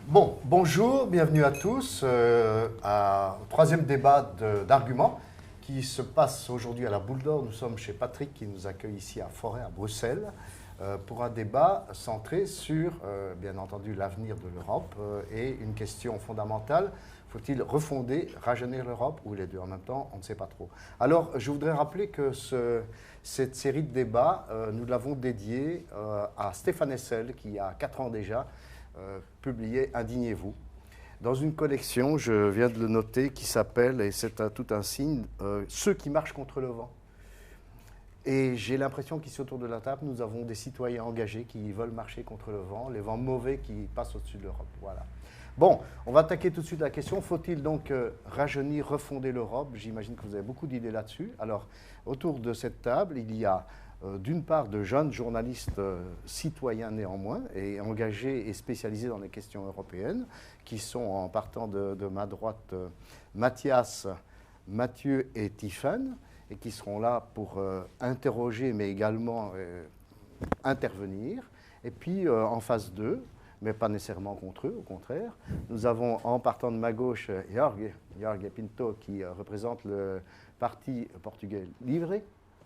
Bon, bonjour, bienvenue à tous au troisième débat d'arguments qui se passe aujourd'hui à la Boule d'Or. Nous sommes chez Patrick qui nous accueille ici à Forêt, à Bruxelles, pour un débat centré sur, bien entendu, l'avenir de l'Europe et une question fondamentale. Faut-il refonder, rajeunir l'Europe ou les deux en même temps? On ne sait pas trop. Alors, je voudrais rappeler que cette série de débats, nous l'avons dédiée à Stéphane Hessel, qui, il y a 4 ans déjà, publié Indignez-vous, dans une collection, je viens de le noter, qui s'appelle, et c'est tout un signe, Ceux qui marchent contre le vent. Et j'ai l'impression qu'ici autour de la table, nous avons des citoyens engagés qui veulent marcher contre le vent, les vents mauvais qui passent au-dessus de l'Europe. Voilà. Bon, on va attaquer tout de suite la question. Faut-il donc rajeunir, refonder l'Europe? J'imagine que vous avez beaucoup d'idées là-dessus. Alors, autour de cette table, il y a d'une part de jeunes journalistes citoyens néanmoins, et engagés et spécialisés dans les questions européennes, qui sont en partant de ma droite Mathias, Mathieu et Tiffen, et qui seront là pour interroger mais également intervenir. Et puis en phase 2, mais pas nécessairement contre eux, au contraire, nous avons en partant de ma gauche Jorge Pinto qui représente le parti portugais Livre,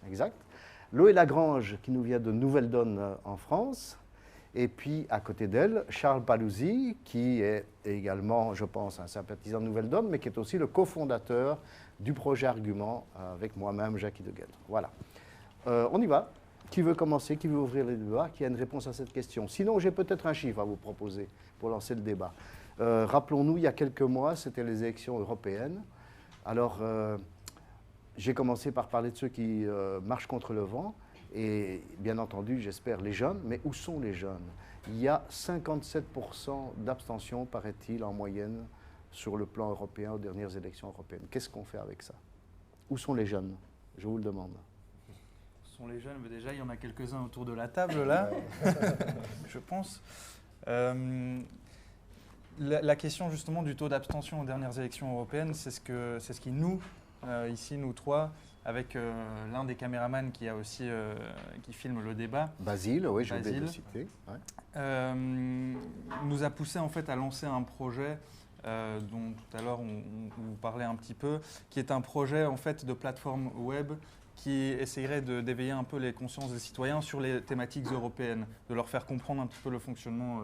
exact. Loé Lagrange, qui nous vient de Nouvelle Donne en France. Et puis, à côté d'elle, Charles Paluzzi, qui est également, je pense, un sympathisant de Nouvelle Donne, mais qui est aussi le cofondateur du projet Argument, avec moi-même, Jackie de Gueldre. Voilà. On y va. Qui veut commencer? Qui veut ouvrir le débat? Qui a une réponse à cette question? Sinon, j'ai peut-être un chiffre à vous proposer pour lancer le débat. Rappelons-nous, il y a quelques mois, c'était les élections européennes. Alors, j'ai commencé par parler de ceux qui marchent contre le vent, et bien entendu, j'espère, les jeunes. Mais où sont les jeunes? Il y a 57% d'abstention, paraît-il, en moyenne, sur le plan européen aux dernières élections européennes. Qu'est-ce qu'on fait avec ça? Où sont les jeunes? Je vous le demande. Où sont les jeunes? Déjà, il y en a quelques-uns autour de la table, là, je pense. La question, justement, du taux d'abstention aux dernières élections européennes, c'est ce qui nous, ici, nous trois, avec l'un des caméramans qui a aussi qui filme le débat. Basile, oui, je vais le citer. Ouais. Nous a poussé en fait à lancer un projet dont tout à l'heure on vous parlait un petit peu, qui est un projet en fait de plateforme web qui essayerait d'éveiller un peu les consciences des citoyens sur les thématiques européennes, de leur faire comprendre un petit peu le fonctionnement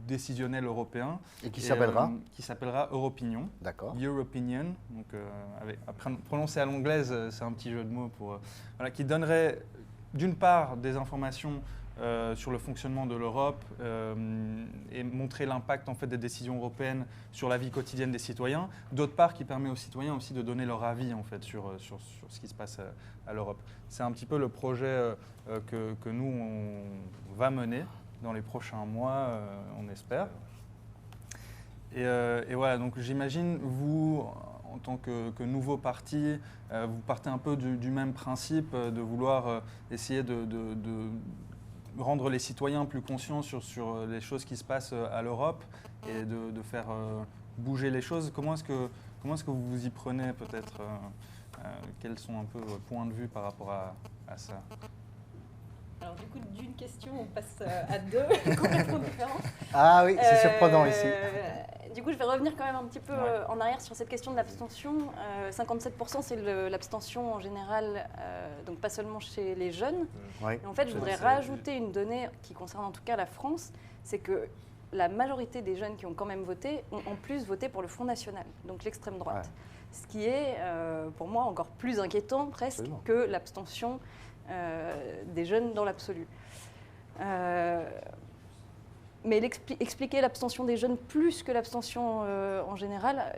décisionnel européen. Et qui s'appellera qui s'appellera Europinion. D'accord. Europinion, donc prononcé à l'anglaise, c'est un petit jeu de mots pour voilà, qui donnerait d'une part des informations sur le fonctionnement de l'Europe et montrer l'impact en fait des décisions européennes sur la vie quotidienne des citoyens. D'autre part, qui permet aux citoyens aussi de donner leur avis en fait sur ce qui se passe à l'Europe. C'est un petit peu le projet que nous on va mener dans les prochains mois, on espère. Et voilà, donc j'imagine, vous, en tant que nouveau parti, vous partez un peu du même principe, de vouloir essayer de rendre les citoyens plus conscients sur les choses qui se passent à l'Europe et de faire bouger les choses. Comment est-ce que vous vous y prenez peut-être quels sont un peu vos points de vue par rapport à ça? Alors du coup, d'une question, on passe à deux complètement différentes. Ah oui, c'est surprenant ici. Du coup, je vais revenir quand même un petit peu en arrière sur cette question de l'abstention. 57%, c'est l'abstention en général, donc pas seulement chez les jeunes. Oui. Et en fait, je voudrais rajouter une donnée qui concerne en tout cas la France, c'est que la majorité des jeunes qui ont quand même voté ont en plus voté pour le Front National, donc l'extrême droite. Ouais. Ce qui est, pour moi, encore plus inquiétant presque que l'abstention des jeunes dans l'absolu. Mais expliquer l'abstention des jeunes plus que l'abstention en général,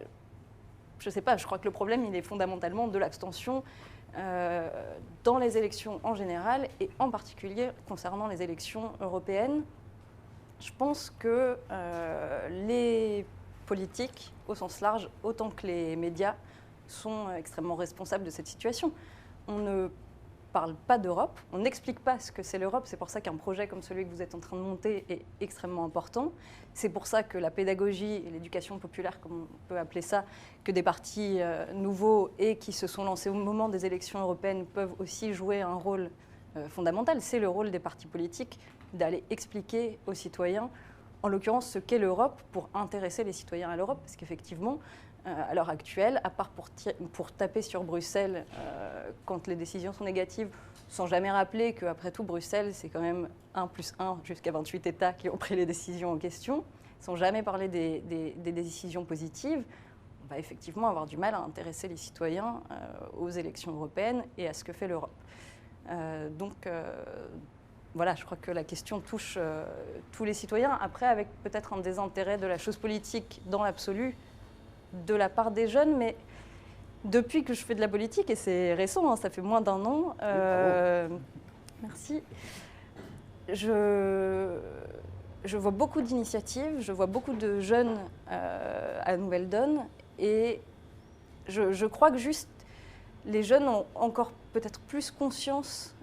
je ne sais pas, je crois que le problème, il est fondamentalement de l'abstention dans les élections en général et en particulier concernant les élections européennes. Je pense que les politiques, au sens large, autant que les médias, sont extrêmement responsables de cette situation. On ne parle pas d'Europe, on n'explique pas ce que c'est l'Europe. C'est pour ça qu'un projet comme celui que vous êtes en train de monter est extrêmement important. C'est pour ça que la pédagogie et l'éducation populaire, comme on peut appeler ça, que des partis nouveaux et qui se sont lancés au moment des élections européennes peuvent aussi jouer un rôle fondamental. C'est le rôle des partis politiques d'aller expliquer aux citoyens, en l'occurrence, ce qu'est l'Europe pour intéresser les citoyens à l'Europe. Parce qu'effectivement, à l'heure actuelle, à part pour taper sur Bruxelles quand les décisions sont négatives, sans jamais rappeler qu'après tout, Bruxelles, c'est quand même 1+1 jusqu'à 28 États qui ont pris les décisions en question, sans jamais parler des décisions positives, on va effectivement avoir du mal à intéresser les citoyens aux élections européennes et à ce que fait l'Europe. Voilà, je crois que la question touche tous les citoyens. Après, avec peut-être un désintérêt de la chose politique dans l'absolu, de la part des jeunes, mais depuis que je fais de la politique, et c'est récent, hein, ça fait moins d'1 an, merci, je vois beaucoup d'initiatives, je vois beaucoup de jeunes à Nouvelle Donne, et je crois que juste les jeunes ont encore peut-être plus conscience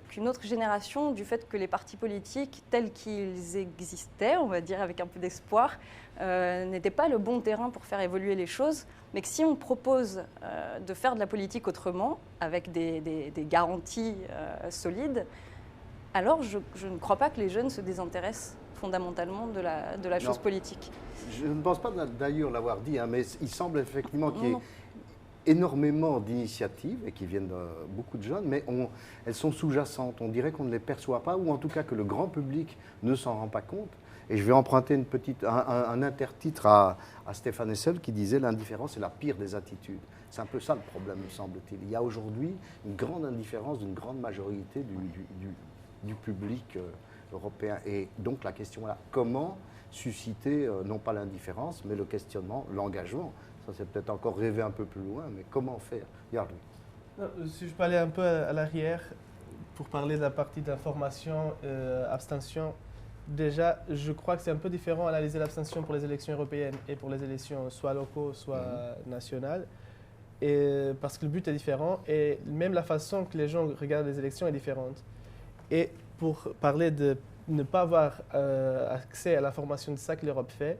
qu'une autre génération du fait que les partis politiques tels qu'ils existaient, on va dire avec un peu d'espoir, n'étaient pas le bon terrain pour faire évoluer les choses, mais que si on propose de faire de la politique autrement, avec des garanties solides, alors je ne crois pas que les jeunes se désintéressent fondamentalement de la chose politique. Je ne pense pas d'ailleurs l'avoir dit, hein, mais il semble effectivement qu'il y ait énormément d'initiatives et qui viennent de beaucoup de jeunes, mais elles sont sous-jacentes. On dirait qu'on ne les perçoit pas, ou en tout cas que le grand public ne s'en rend pas compte. Et je vais emprunter un intertitre à Stéphane Hessel qui disait « L'indifférence est la pire des attitudes ». C'est un peu ça le problème, me semble-t-il. Il y a aujourd'hui une grande indifférence d'une grande majorité du public européen. Et donc la question là, comment susciter non pas l'indifférence, mais le questionnement, l'engagement. Ça, c'est peut-être encore rêver un peu plus loin, mais comment faire? Si je peux aller un peu à l'arrière pour parler de la partie d'information, abstention. Déjà, je crois que c'est un peu différent d'analyser l'abstention pour les élections européennes et pour les élections soit locaux, soit nationales, et parce que le but est différent et même la façon que les gens regardent les élections est différente. Et pour parler de ne pas avoir accès à l'information de ça que l'Europe fait,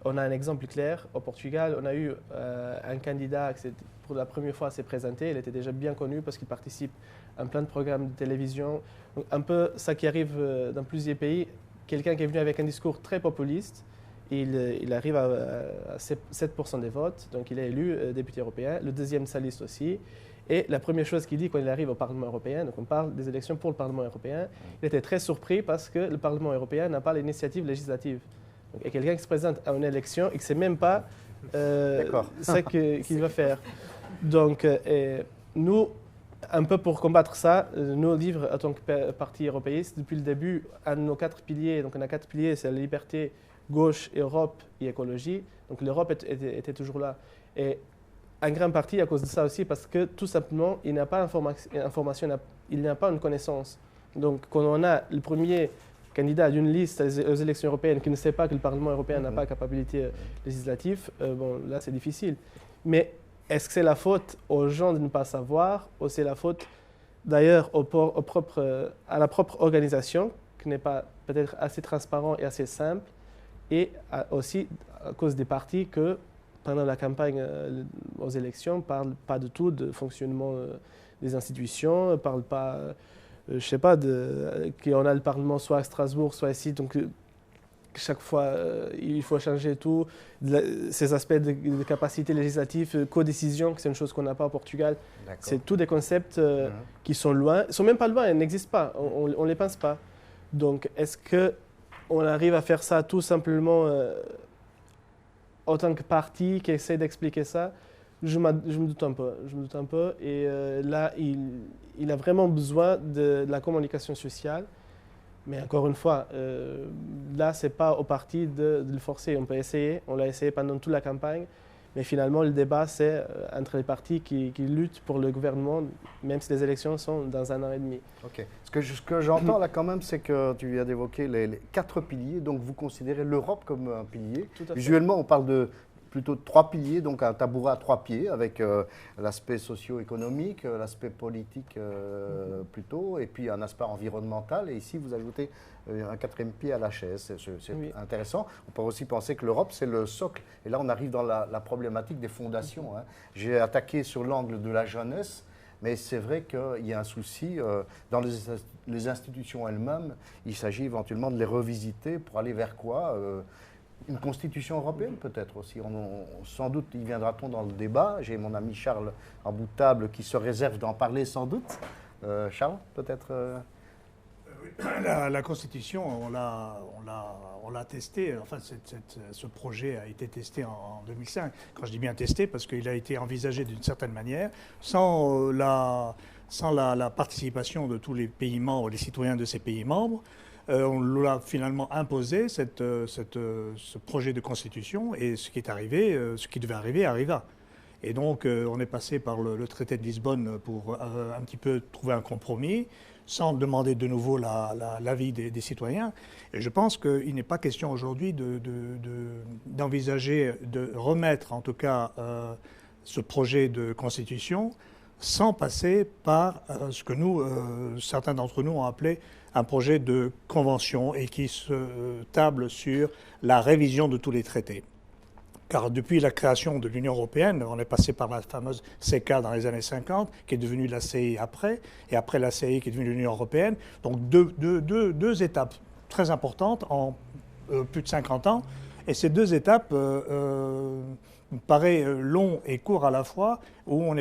on a un exemple clair. Au Portugal, on a eu un candidat qui pour la première fois s'est présenté. Il était déjà bien connu parce qu'il participe à plein de programmes de télévision. Donc, un peu ça qui arrive dans plusieurs pays. Quelqu'un qui est venu avec un discours très populiste, il arrive à 7% des votes, donc il est élu député européen. Le deuxième de sa liste aussi. Et la première chose qu'il dit quand il arrive au Parlement européen, donc on parle des élections pour le Parlement européen, il était très surpris parce que le Parlement européen n'a pas l'initiative législative. Donc, il y a quelqu'un qui se présente à une élection et qui ne sait même pas ce qu'il va faire. Donc, nous, un peu pour combattre ça, nos livres, en tant que parti européiste, depuis le début, un de nos 4 piliers, donc on a 4 piliers, c'est la liberté, gauche, Europe et écologie. Donc l'Europe était toujours là. Et un grand parti à cause de ça aussi, parce que tout simplement, il n'a pas d'information, il n'a pas une connaissance. Donc quand on a le premier candidat d'une liste aux élections européennes qui ne sait pas que le Parlement européen n'a pas de capacité législative, bon, là c'est difficile. Mais est-ce que c'est la faute aux gens de ne pas savoir, ou c'est la faute d'ailleurs à la propre organisation qui n'est pas peut-être assez transparent et assez simple, et aussi à cause des partis que pendant la campagne aux élections ne parlent pas du tout de fonctionnement des institutions, ne parlent pas je ne sais pas, qu'on a le Parlement soit à Strasbourg, soit ici, donc chaque fois, il faut changer tout. Ces aspects de capacité législative, codécision, c'est une chose qu'on n'a pas au Portugal. C'est tous des concepts qui sont loin. Ils ne sont même pas loin, ils n'existent pas. On ne les pense pas. Donc, est-ce qu'on arrive à faire ça tout simplement en tant que parti qui essaie d'expliquer ça? Je me doute un peu. Et là, il a vraiment besoin de la communication sociale. Mais encore une fois, là, ce n'est pas au parti de le forcer. On peut essayer, on l'a essayé pendant toute la campagne, mais finalement, le débat, c'est entre les partis qui luttent pour le gouvernement, même si les élections sont dans 1 an et demi. OK. Ce que j'entends là quand même, c'est que tu viens d'évoquer les 4 piliers, donc vous considérez l'Europe comme un pilier. Tout à fait. Usuellement, on parle plutôt de 3 piliers, donc un tabouret à 3 pieds, avec l'aspect socio-économique, l'aspect politique plutôt, et puis un aspect environnemental. Et ici, vous ajoutez un 4e pied à la chaise. C'est intéressant. On peut aussi penser que l'Europe, c'est le socle. Et là, on arrive dans la problématique des fondations. Hein. J'ai attaqué sur l'angle de la jeunesse, mais c'est vrai qu'il y a un souci dans les institutions elles-mêmes. Il s'agit éventuellement de les revisiter pour aller vers quoi une constitution européenne peut-être aussi. Sans doute y viendra-t-on dans le débat. J'ai mon ami Charles en bout de table qui se réserve d'en parler sans doute. Charles, peut-être La constitution, on l'a testé. Enfin, ce projet a été testé en 2005. Quand je dis bien testé, parce qu'il a été envisagé d'une certaine manière, sans la participation de tous les pays membres, les citoyens de ces pays membres. On l'a finalement imposé, ce projet de constitution, et ce qui est arrivé, ce qui devait arriver, arriva. Et donc, on est passé par le traité de Lisbonne pour un petit peu trouver un compromis, sans demander de nouveau l'avis des citoyens. Et je pense qu'il n'est pas question aujourd'hui d'envisager de remettre, en tout cas, ce projet de constitution, sans passer par ce que certains d'entre nous ont appelé un projet de convention et qui se table sur la révision de tous les traités. Car depuis la création de l'Union européenne, on est passé par la fameuse CECA dans les années 50, qui est devenue la CEI après, et après la CEI qui est devenue l'Union européenne. Donc deux étapes très importantes en plus de 50 ans. Et ces 2 étapes me paraît long et court à la fois, où on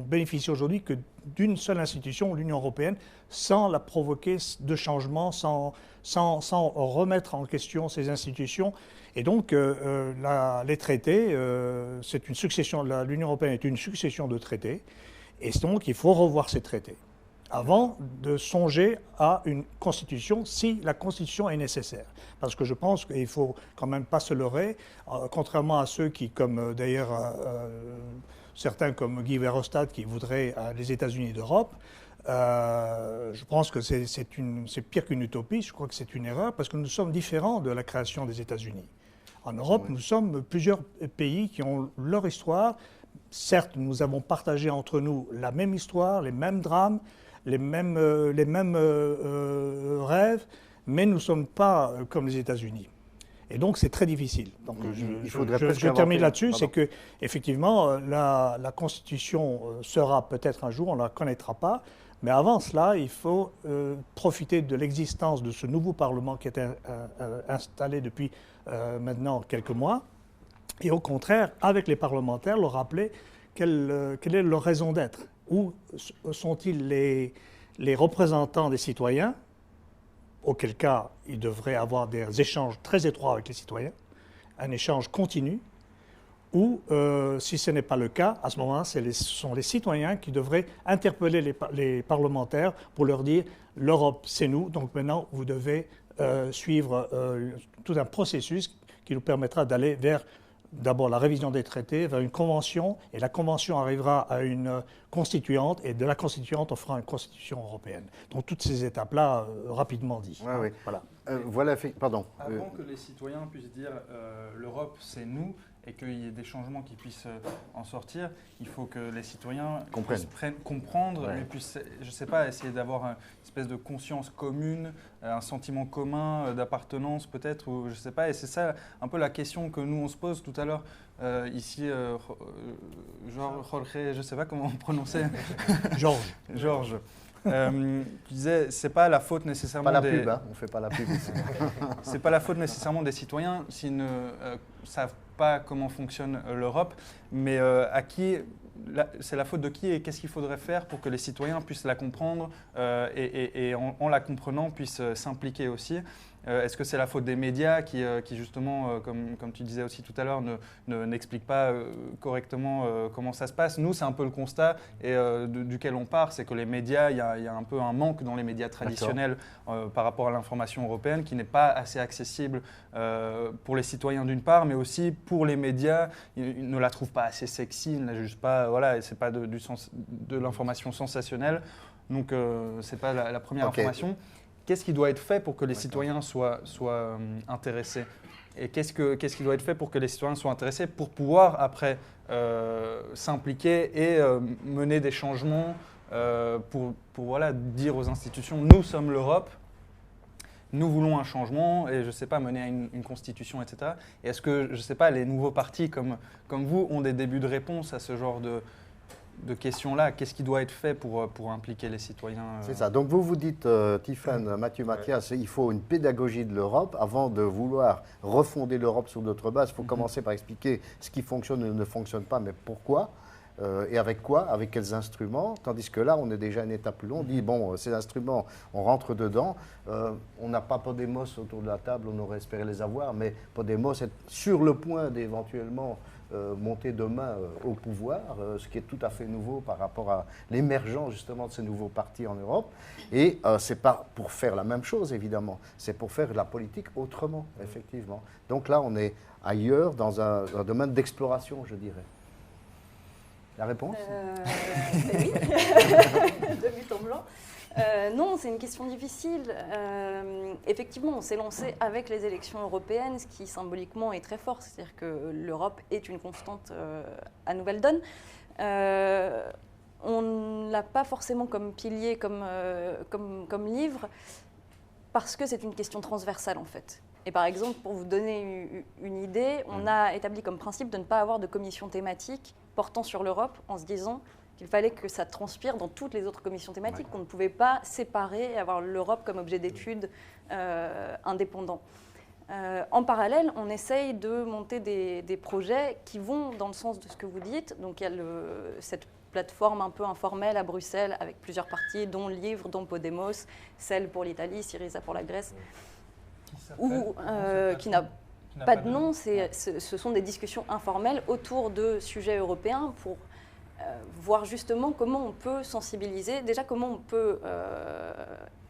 bénéficie aujourd'hui que d'une seule institution, l'Union européenne, sans la provoquer de changements, sans remettre en question ces institutions. Et donc, les traités, c'est une succession. L'Union européenne est une succession de traités, et donc il faut revoir ces traités avant de songer à une constitution, si la constitution est nécessaire. Parce que je pense qu'il ne faut quand même pas se leurrer, contrairement à ceux qui, comme d'ailleurs certains comme Guy Verhofstadt, qui voudraient les États-Unis d'Europe, je pense que c'est pire qu'une utopie, je crois que c'est une erreur, parce que nous sommes différents de la création des États-Unis. En Europe, nous sommes plusieurs pays qui ont leur histoire. Certes, nous avons partagé entre nous la même histoire, les mêmes drames, les mêmes rêves, mais nous ne sommes pas comme les États-Unis. Et donc, c'est très difficile. Donc, je termine là-dessus, c'est que effectivement, la Constitution sera peut-être un jour, on ne la connaîtra pas, mais avant cela, il faut profiter de l'existence de ce nouveau Parlement qui est installé depuis maintenant quelques mois, et au contraire, avec les parlementaires, leur rappeler quelle est leur raison d'être. Où sont-ils les représentants des citoyens, auquel cas ils devraient avoir des échanges très étroits avec les citoyens, un échange continu, ou si ce n'est pas le cas, à ce moment-là, ce sont les citoyens qui devraient interpeller les parlementaires pour leur dire « l'Europe, c'est nous, donc maintenant vous devez suivre tout un processus qui nous permettra d'aller vers d'abord la révision des traités, vers une convention, et la convention arrivera à une constituante, et de la constituante, on fera une constitution européenne. » Donc toutes ces étapes-là, rapidement dit. Ouais, oui. Voilà. Pardon. Avant que les citoyens puissent dire l'Europe, c'est nous, et qu'il y ait des changements qui puissent en sortir, il faut que les citoyens Comprennent. puissent comprendre, Ouais. mais puissent, je ne sais pas, essayer d'avoir une espèce de conscience commune, un sentiment commun d'appartenance peut-être, ou je ne sais pas. Et c'est ça un peu la question que nous on se pose tout à l'heure ici, Jorge, je ne sais pas comment prononcer. Georges. Tu disais, c'est pas la faute nécessairement Pas la des... pub, hein, on fait pas la pub ici. C'est pas la faute nécessairement des citoyens s'ils ne savent pas comment fonctionne l'Europe, mais à qui c'est la faute de qui et qu'est-ce qu'il faudrait faire pour que les citoyens puissent la comprendre et en la comprenant puissent s'impliquer aussi. Est-ce que c'est la faute des médias qui justement, comme tu disais aussi tout à l'heure, n'expliquent pas correctement comment ça se passe? Nous, c'est un peu le constat duquel on part, c'est que les médias, il y a un peu un manque dans les médias traditionnels par rapport à l'information européenne qui n'est pas assez accessible pour les citoyens d'une part, mais aussi pour les médias. Ils ne la trouvent pas assez sexy, ils ne la jugent pas, voilà, et c'est pas de l'information sensationnelle. Donc, c'est pas la première information. Qu'est-ce qui doit être fait pour que les citoyens soient intéressés? Et qu'est-ce qui doit être fait pour que les citoyens soient intéressés pour pouvoir après s'impliquer et mener des changements pour voilà, dire aux institutions, nous sommes l'Europe, nous voulons un changement et je ne sais pas, mener à une constitution, etc. Et est-ce que, je ne sais pas, les nouveaux partis comme vous ont des débuts de réponse à ce genre de questions-là? Qu'est-ce qui doit être fait pour impliquer les citoyens C'est ça. Donc vous dites, Tiffany, Mathieu, Mathias, il faut une pédagogie de l'Europe. Avant de vouloir refonder l'Europe sur d'autres bases, il faut commencer par expliquer ce qui fonctionne ou ne fonctionne pas, mais pourquoi et avec quoi, avec quels instruments. Tandis que là, on est déjà une étape plus longue. On dit, bon, ces instruments, on rentre dedans. On n'a pas Podemos autour de la table, on aurait espéré les avoir, mais Podemos est sur le point d'éventuellement monter demain au pouvoir, ce qui est tout à fait nouveau par rapport à l'émergence justement de ces nouveaux partis en Europe. Et ce n'est pas pour faire la même chose, évidemment, c'est pour faire de la politique autrement, effectivement. Donc là, on est ailleurs, dans un domaine d'exploration, je dirais. La réponse Oui, de but en blanc. Non, c'est une question difficile. Effectivement, on s'est lancé avec les élections européennes, ce qui symboliquement est très fort, c'est-à-dire que l'Europe est une constante à nouvelle donne. On ne l'a pas forcément comme pilier, comme livre, parce que c'est une question transversale en fait. Et par exemple, pour vous donner une idée, on a établi comme principe de ne pas avoir de commission thématique portant sur l'Europe en se disant qu'il fallait que ça transpire dans toutes les autres commissions thématiques, qu'on ne pouvait pas séparer et avoir l'Europe comme objet d'étude indépendant. En parallèle, on essaye de monter des projets qui vont dans le sens de ce que vous dites. Donc il y a cette plateforme un peu informelle à Bruxelles avec plusieurs parties, dont Livre, dont Podemos, celle pour l'Italie, Syriza pour la Grèce, qui n'a pas de nom. Ce sont des discussions informelles autour de sujets européens pour voir justement comment on peut sensibiliser, déjà comment on peut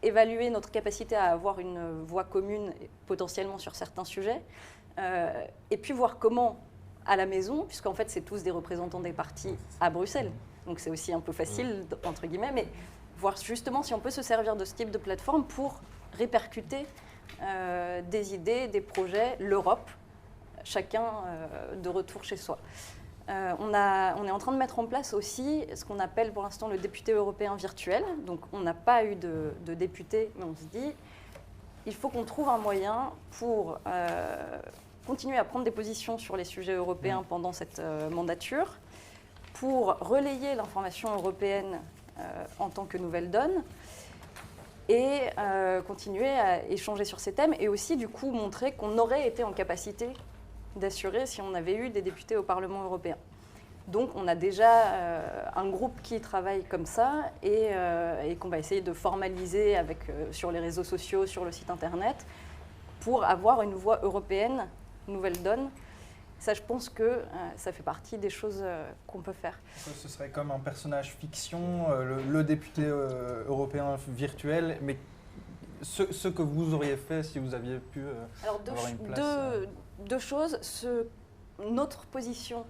évaluer notre capacité à avoir une voix commune potentiellement sur certains sujets, et puis voir comment à la maison, puisqu'en fait c'est tous des représentants des partis à Bruxelles, donc c'est aussi un peu facile entre guillemets, mais voir justement si on peut se servir de ce type de plateforme pour répercuter des idées, des projets, l'Europe, chacun de retour chez soi. On est en train de mettre en place aussi ce qu'on appelle pour l'instant le député européen virtuel. Donc on n'a pas eu de député, mais on se dit il faut qu'on trouve un moyen pour continuer à prendre des positions sur les sujets européens pendant cette mandature, pour relayer l'information européenne en tant que nouvelle donne, et continuer à échanger sur ces thèmes, et aussi du coup montrer qu'on aurait été en capacité d'assurer si on avait eu des députés au Parlement européen. Donc on a déjà un groupe qui travaille comme ça et qu'on va essayer de formaliser sur les réseaux sociaux, sur le site internet, pour avoir une voix européenne, nouvelle donne. Ça, je pense que ça fait partie des choses qu'on peut faire. Ce serait comme un personnage fiction, le député européen virtuel, mais ce que vous auriez fait si vous aviez pu avoir une place. Deux choses. Notre position,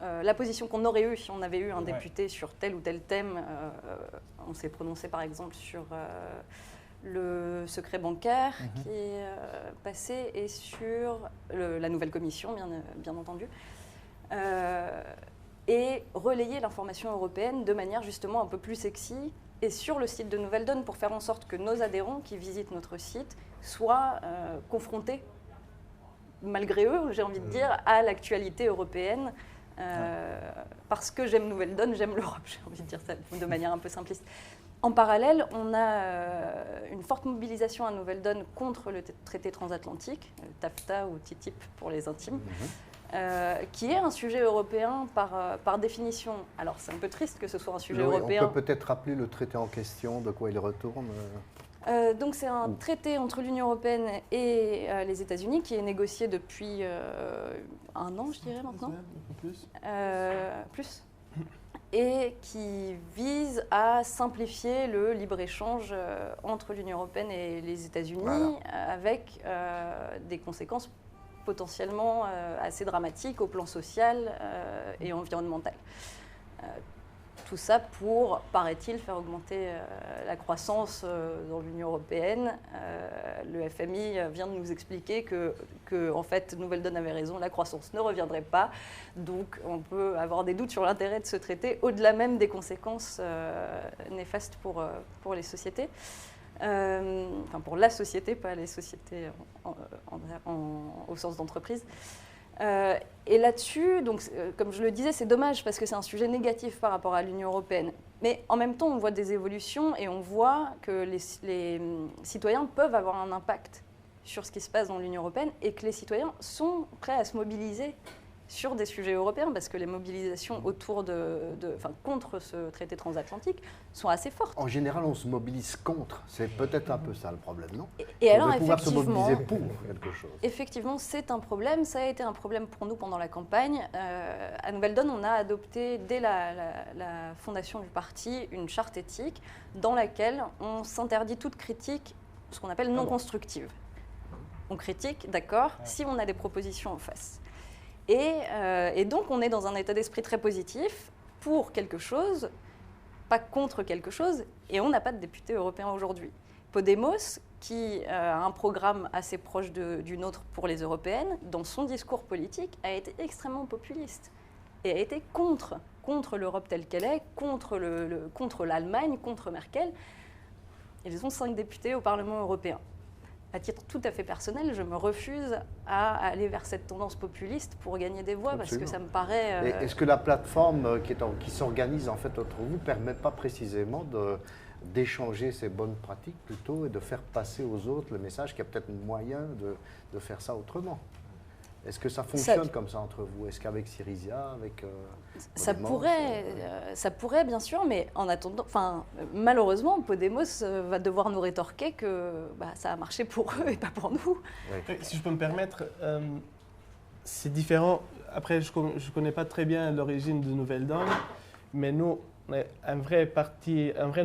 la position qu'on aurait eue si on avait eu un député sur tel ou tel thème, on s'est prononcé par exemple sur le secret bancaire qui est passé et sur la nouvelle commission, bien entendu, et relayer l'information européenne de manière justement un peu plus sexy et sur le site de Nouvelle Donne pour faire en sorte que nos adhérents qui visitent notre site soient confrontés, malgré eux, j'ai envie de dire, à l'actualité européenne. Parce que j'aime Nouvelle Donne, j'aime l'Europe, j'ai envie de dire ça de manière un peu simpliste. En parallèle, on a une forte mobilisation à Nouvelle Donne contre le traité transatlantique, TAFTA ou TTIP pour les intimes, qui est un sujet européen par définition. Alors c'est un peu triste que ce soit un sujet européen. On peut peut-être rappeler le traité en question, de quoi il retourne donc c'est un traité entre l'Union européenne et les États-Unis qui est négocié depuis 1 an, je dirais maintenant. Plus. Et qui vise à simplifier le libre-échange entre l'Union européenne et les États-Unis, avec des conséquences potentiellement assez dramatiques au plan social et environnemental. Tout ça pour, paraît-il, faire augmenter la croissance dans l'Union européenne. Le FMI vient de nous expliquer que en fait, Nouvelle Donne avait raison, la croissance ne reviendrait pas. Donc, on peut avoir des doutes sur l'intérêt de ce traité, au-delà même des conséquences néfastes pour les sociétés. Enfin, pour la société, pas les sociétés au sens d'entreprise. Et là-dessus, donc, comme je le disais, c'est dommage parce que c'est un sujet négatif par rapport à l'Union européenne. Mais en même temps, on voit des évolutions et on voit que les citoyens peuvent avoir un impact sur ce qui se passe dans l'Union européenne et que les citoyens sont prêts à se mobiliser sur des sujets européens parce que les mobilisations contre ce traité transatlantique sont assez fortes. En général, on se mobilise contre. C'est peut-être un peu ça le problème, non ? Et alors, pouvoir se mobiliser pour quelque chose. Effectivement, c'est un problème. Ça a été un problème pour nous pendant la campagne. À Nouvelle Donne, on a adopté, dès la fondation du parti, une charte éthique dans laquelle on s'interdit toute critique, ce qu'on appelle non constructive. On critique, d'accord, si on a des propositions en face. Et donc, on est dans un état d'esprit très positif pour quelque chose, pas contre quelque chose, et on n'a pas de député européen aujourd'hui. Podemos, qui a un programme assez proche du nôtre pour les européennes, dans son discours politique, a été extrêmement populiste et a été contre l'Europe telle qu'elle est, contre l'Allemagne, contre Merkel. Ils ont 5 députés au Parlement européen. À titre tout à fait personnel, je me refuse à aller vers cette tendance populiste pour gagner des voix. Absolument. Parce que ça me paraît... Est-ce que la plateforme qui s'organise en fait entre vous ne permet pas précisément d'échanger ces bonnes pratiques plutôt et de faire passer aux autres le message qu'il y a peut-être moyen de faire ça autrement ? Est-ce que ça fonctionne comme ça entre vous ? Est-ce qu'avec Syriza, avec ça pourrait bien sûr, mais en attendant, malheureusement, Podemos va devoir nous rétorquer que ça a marché pour eux et pas pour nous. Oui. Si je peux me permettre, c'est différent. Après, je ne connais pas très bien l'origine de Nouvelle Donne, mais nous, on est un vrai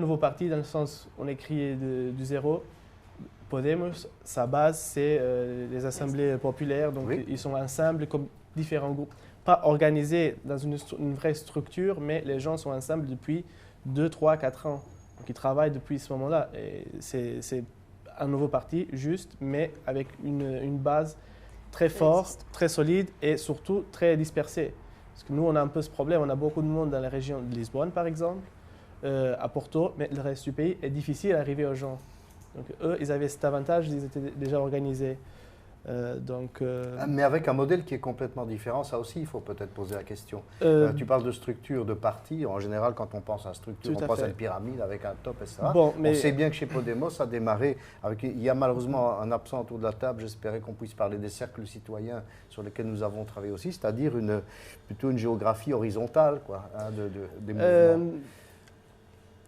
nouveau parti dans le sens où on est créé du zéro. Podemos, sa base, c'est les assemblées populaires, donc ils sont ensemble comme différents groupes, pas organisés dans une vraie structure, mais les gens sont ensemble depuis 2, 3, 4 ans. Donc ils travaillent depuis ce moment-là. Et c'est un nouveau parti, juste, mais avec une base très forte, très solide et surtout très dispersée. Parce que nous, on a un peu ce problème, on a beaucoup de monde dans la région de Lisbonne, par exemple, à Porto, mais le reste du pays est difficile à arriver aux gens. Donc eux, ils avaient cet avantage, ils étaient déjà organisés. Mais avec un modèle qui est complètement différent, ça aussi, il faut peut-être poser la question. Tu parles de structure de parti. En général, quand on pense à structure, on pense à une pyramide avec un top, etc. Bon, on sait bien que chez Podemos, ça a démarré. Il y a malheureusement un absent autour de la table. J'espérais qu'on puisse parler des cercles citoyens sur lesquels nous avons travaillé aussi, c'est-à-dire plutôt une géographie horizontale des mouvements.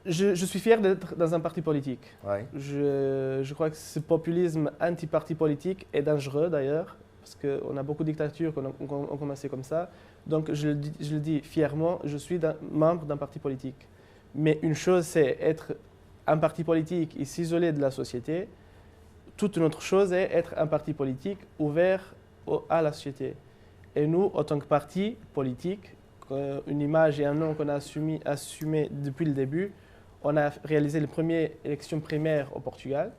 Je suis fier d'être dans un parti politique. Ouais. Je crois que ce populisme anti-parti politique est dangereux d'ailleurs, parce qu'on a beaucoup de dictatures qui ont commencé comme ça. Donc je le dis fièrement, je suis membre d'un parti politique. Mais une chose, c'est être un parti politique et s'isoler de la société. Toute une autre chose est être un parti politique ouvert à la société. Et nous, en tant que parti politique, une image et un nom qu'on a assumé depuis le début, on a réalisé les premières élections primaires au Portugal.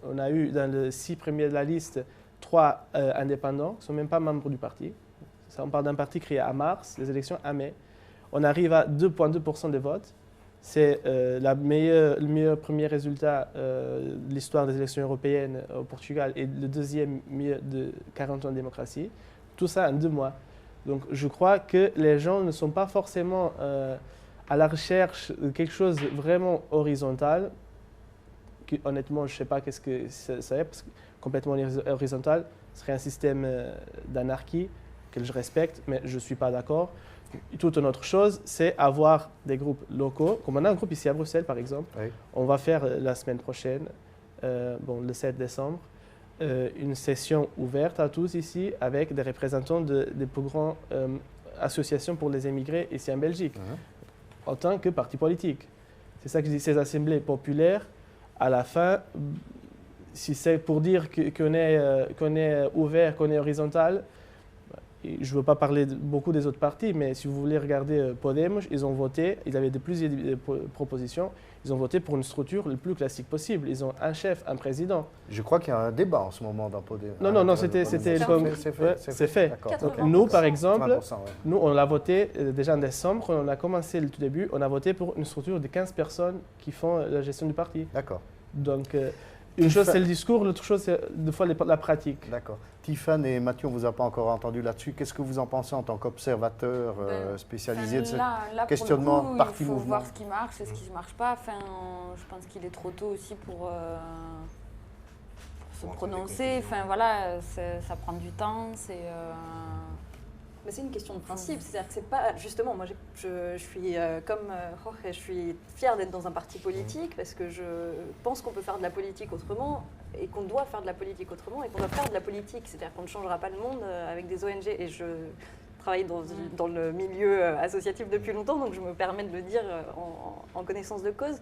On a eu dans les 6 premiers de la liste 3 indépendants qui ne sont même pas membres du parti. Ça, on parle d'un parti créé à mars, les élections à mai. On arrive à 2,2% des votes. C'est le meilleur premier résultat de l'histoire des élections européennes au Portugal et le deuxième mieux de 40 ans de démocratie. Tout ça en 2 mois. Donc je crois que les gens ne sont pas forcément à la recherche de quelque chose de vraiment horizontal. Honnêtement, je ne sais pas qu'est-ce que ça est, parce que complètement horizontal, ce serait un système d'anarchie que je respecte, mais je ne suis pas d'accord. Toute une autre chose, c'est avoir des groupes locaux. Comme on a un groupe ici à Bruxelles, par exemple, oui. On va faire la semaine prochaine, le 7 décembre, une session ouverte à tous ici avec des représentants des plus grandes associations pour les émigrés ici en Belgique, en tant que parti politique. C'est ça que je dis, ces assemblées populaires, à la fin, si c'est pour dire qu'on est ouvert, qu'on est horizontal, je ne veux pas parler beaucoup des autres partis, mais si vous voulez regarder Podemos, ils ont voté, ils avaient plusieurs propositions, ils ont voté pour une structure le plus classique possible. Ils ont un chef, un président. Je crois qu'il y a un débat en ce moment dans Podemos. Non, c'était c'est fait. Donc, nous, par exemple, 20%, ouais. Nous, on l'a voté déjà en décembre, on a commencé le tout début, on a voté pour une structure de 15 personnes qui font la gestion du parti. D'accord. Donc, une chose, c'est le discours, l'autre chose, c'est des fois la pratique. D'accord. Tiffany et Mathieu, on ne vous a pas encore entendu là-dessus. Qu'est-ce que vous en pensez en tant qu'observateur spécialisé de ce questionnement parti-mouvement? Il faut voir ce qui marche et ce qui ne marche pas. Enfin, je pense qu'il est trop tôt aussi pour se prononcer. Enfin, voilà, ça prend du temps. Mais c'est une question de principe, c'est-à-dire que c'est pas, justement, moi je suis comme Jorge, je suis fière d'être dans un parti politique parce que je pense qu'on peut faire de la politique autrement et qu'on doit faire de la politique autrement et qu'on doit faire de la politique, c'est-à-dire qu'on ne changera pas le monde avec des ONG et je travaille dans le milieu associatif depuis longtemps, donc je me permets de le dire en connaissance de cause.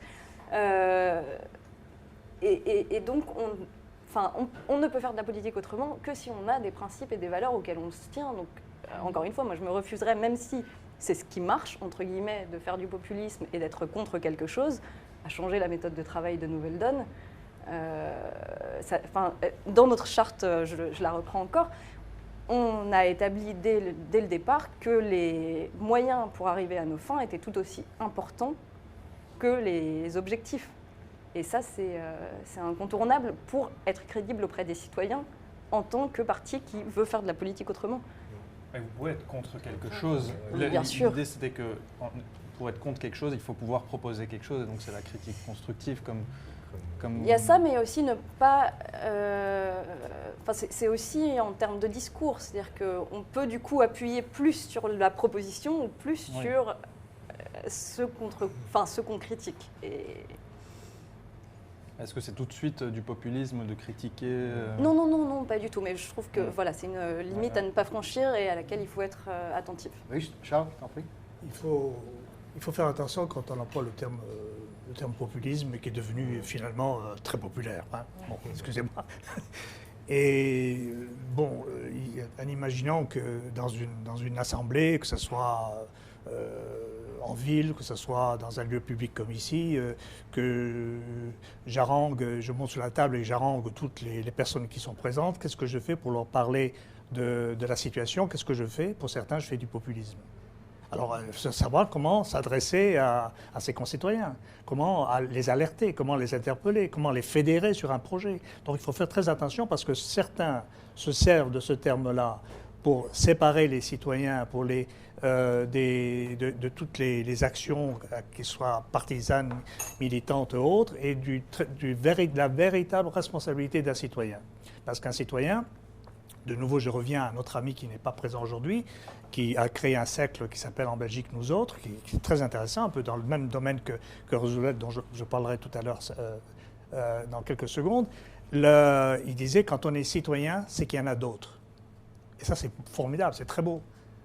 Et donc on ne peut faire de la politique autrement que si on a des principes et des valeurs auxquels on se tient. Donc, encore une fois, moi je me refuserais, même si c'est ce qui marche, entre guillemets, de faire du populisme et d'être contre quelque chose, à changer la méthode de travail de Nouvelle Donne. Dans notre charte, je la reprends encore, on a établi dès le départ que les moyens pour arriver à nos fins étaient tout aussi importants que les objectifs. Et ça, c'est incontournable pour être crédible auprès des citoyens en tant que parti qui veut faire de la politique autrement. Et vous pouvez être contre quelque chose. Bien sûr. L'idée, c'était que pour être contre quelque chose, il faut pouvoir proposer quelque chose. Et donc, c'est la critique constructive comme... Il y a ça, mais aussi ne pas... c'est aussi en termes de discours. C'est-à-dire qu'on peut du coup appuyer plus sur la proposition ou plus sur ce qu'on critique. Est-ce que c'est tout de suite du populisme de critiquer Non, pas du tout. Mais je trouve que c'est une limite à ne pas franchir et à laquelle il faut être attentif. Oui, Charles, t'en prie. Il faut faire attention quand on emploie le terme populisme, qui est devenu finalement très populaire. Hein. Bon, excusez-moi. Et bon, en imaginant que dans une assemblée, que ce soit en ville, que ce soit dans un lieu public comme ici, que je monte sur la table et j'harangue toutes les personnes qui sont présentes, qu'est-ce que je fais pour leur parler de la situation? Qu'est-ce que je fais? Pour certains, je fais du populisme. Alors, savoir comment s'adresser à ses concitoyens, comment les alerter, comment les interpeller, comment les fédérer sur un projet. Donc, il faut faire très attention parce que certains se servent de ce terme-là pour séparer les citoyens pour de toutes les actions, qu'elles soient partisanes, militantes ou autres, et de la véritable responsabilité d'un citoyen. Parce qu'un citoyen, de nouveau je reviens à notre ami qui n'est pas présent aujourd'hui, qui a créé un cercle qui s'appelle en Belgique Nous Autres, qui est très intéressant, un peu dans le même domaine que Roosevelt, dont je parlerai tout à l'heure dans quelques secondes. Il disait, quand on est citoyen, c'est qu'il y en a d'autres. Et ça, c'est formidable, c'est très beau.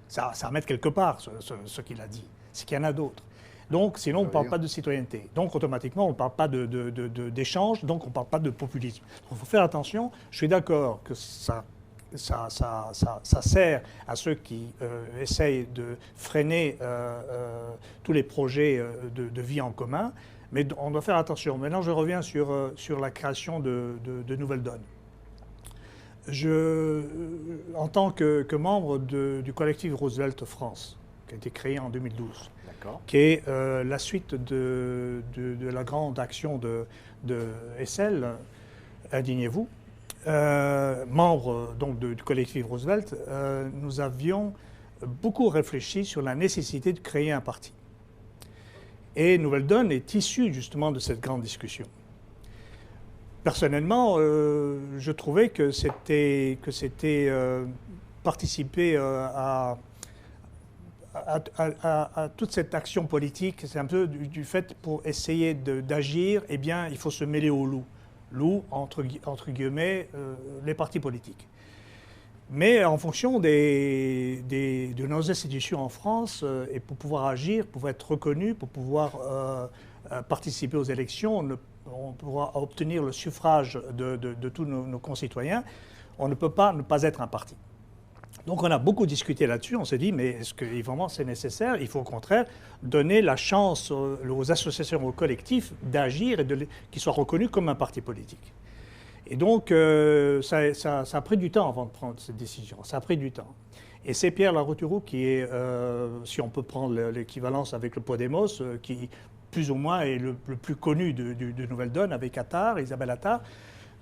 Ça à mettre quelque part, ce qu'il a dit. C'est qu'il y en a d'autres. Donc, sinon, on ne parle pas de citoyenneté. Donc, automatiquement, on ne parle pas d'échange, donc on ne parle pas de populisme. Il faut faire attention. Je suis d'accord que ça ça sert à ceux qui essayent de freiner tous les projets de vie en commun. Mais on doit faire attention. Maintenant, je reviens sur la création de nouvelles donnes. En tant que membre du collectif Roosevelt France, qui a été créé en 2012, qui est la suite de la grande action de Essel, Indignez-vous, membre donc du collectif Roosevelt, nous avions beaucoup réfléchi sur la nécessité de créer un parti. Et Nouvelle Donne est issue justement de cette grande discussion. Personnellement, je trouvais que c'était participer à toute cette action politique. C'est un peu du fait, pour essayer d'agir, eh bien, il faut se mêler au loup. Loup, entre guillemets, les partis politiques. Mais en fonction de nos institutions en France, et pour pouvoir agir, pour être reconnu, pour pouvoir participer aux élections, on pourra obtenir le suffrage de tous nos concitoyens, on ne peut pas ne pas être un parti. Donc on a beaucoup discuté là-dessus, on s'est dit, mais est-ce que vraiment c'est nécessaire? Il faut au contraire donner la chance aux associations, aux collectifs d'agir et qu'ils soient reconnus comme un parti politique. Et donc ça a pris du temps avant de prendre cette décision, ça a pris du temps. Et c'est Pierre Larouturou qui est, si on peut prendre l'équivalence avec le Podemos, qui plus ou moins est le plus connu de Nouvelle Donne, avec Attard, Isabelle Attard.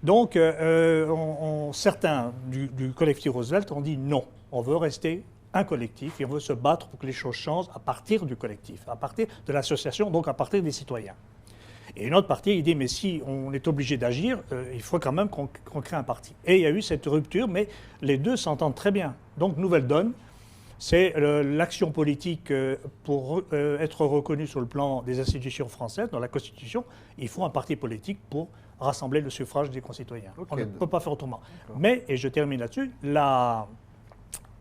Donc, certains du collectif Roosevelt ont dit non, on veut rester un collectif et on veut se battre pour que les choses changent à partir du collectif, à partir de l'association, donc à partir des citoyens. Et une autre partie, il dit, mais si on est obligé d'agir, il faut quand même qu'on crée un parti. Et il y a eu cette rupture, mais les deux s'entendent très bien. Donc, Nouvelle Donne, c'est l'action politique pour être reconnue sur le plan des institutions françaises, dans la Constitution. Il faut un parti politique pour rassembler le suffrage des concitoyens. Okay. On ne peut pas faire autrement. Mais, et je termine là-dessus,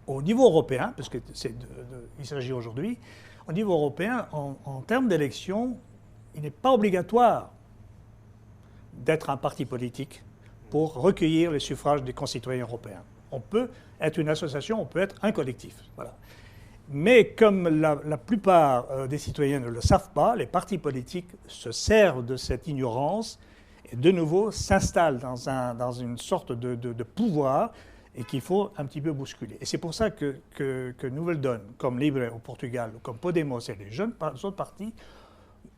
au niveau européen, parce qu'il s'agit aujourd'hui, au niveau européen, en termes d'élection, il n'est pas obligatoire d'être un parti politique pour recueillir les suffrages des concitoyens européens. On peut être une association, on peut être un collectif. Voilà. Mais comme la plupart des citoyens ne le savent pas, les partis politiques se servent de cette ignorance et de nouveau s'installent dans une sorte de pouvoir et qu'il faut un petit peu bousculer. Et c'est pour ça que Nouvelle Donne, comme Libre au Portugal, comme Podemos et les autres partis,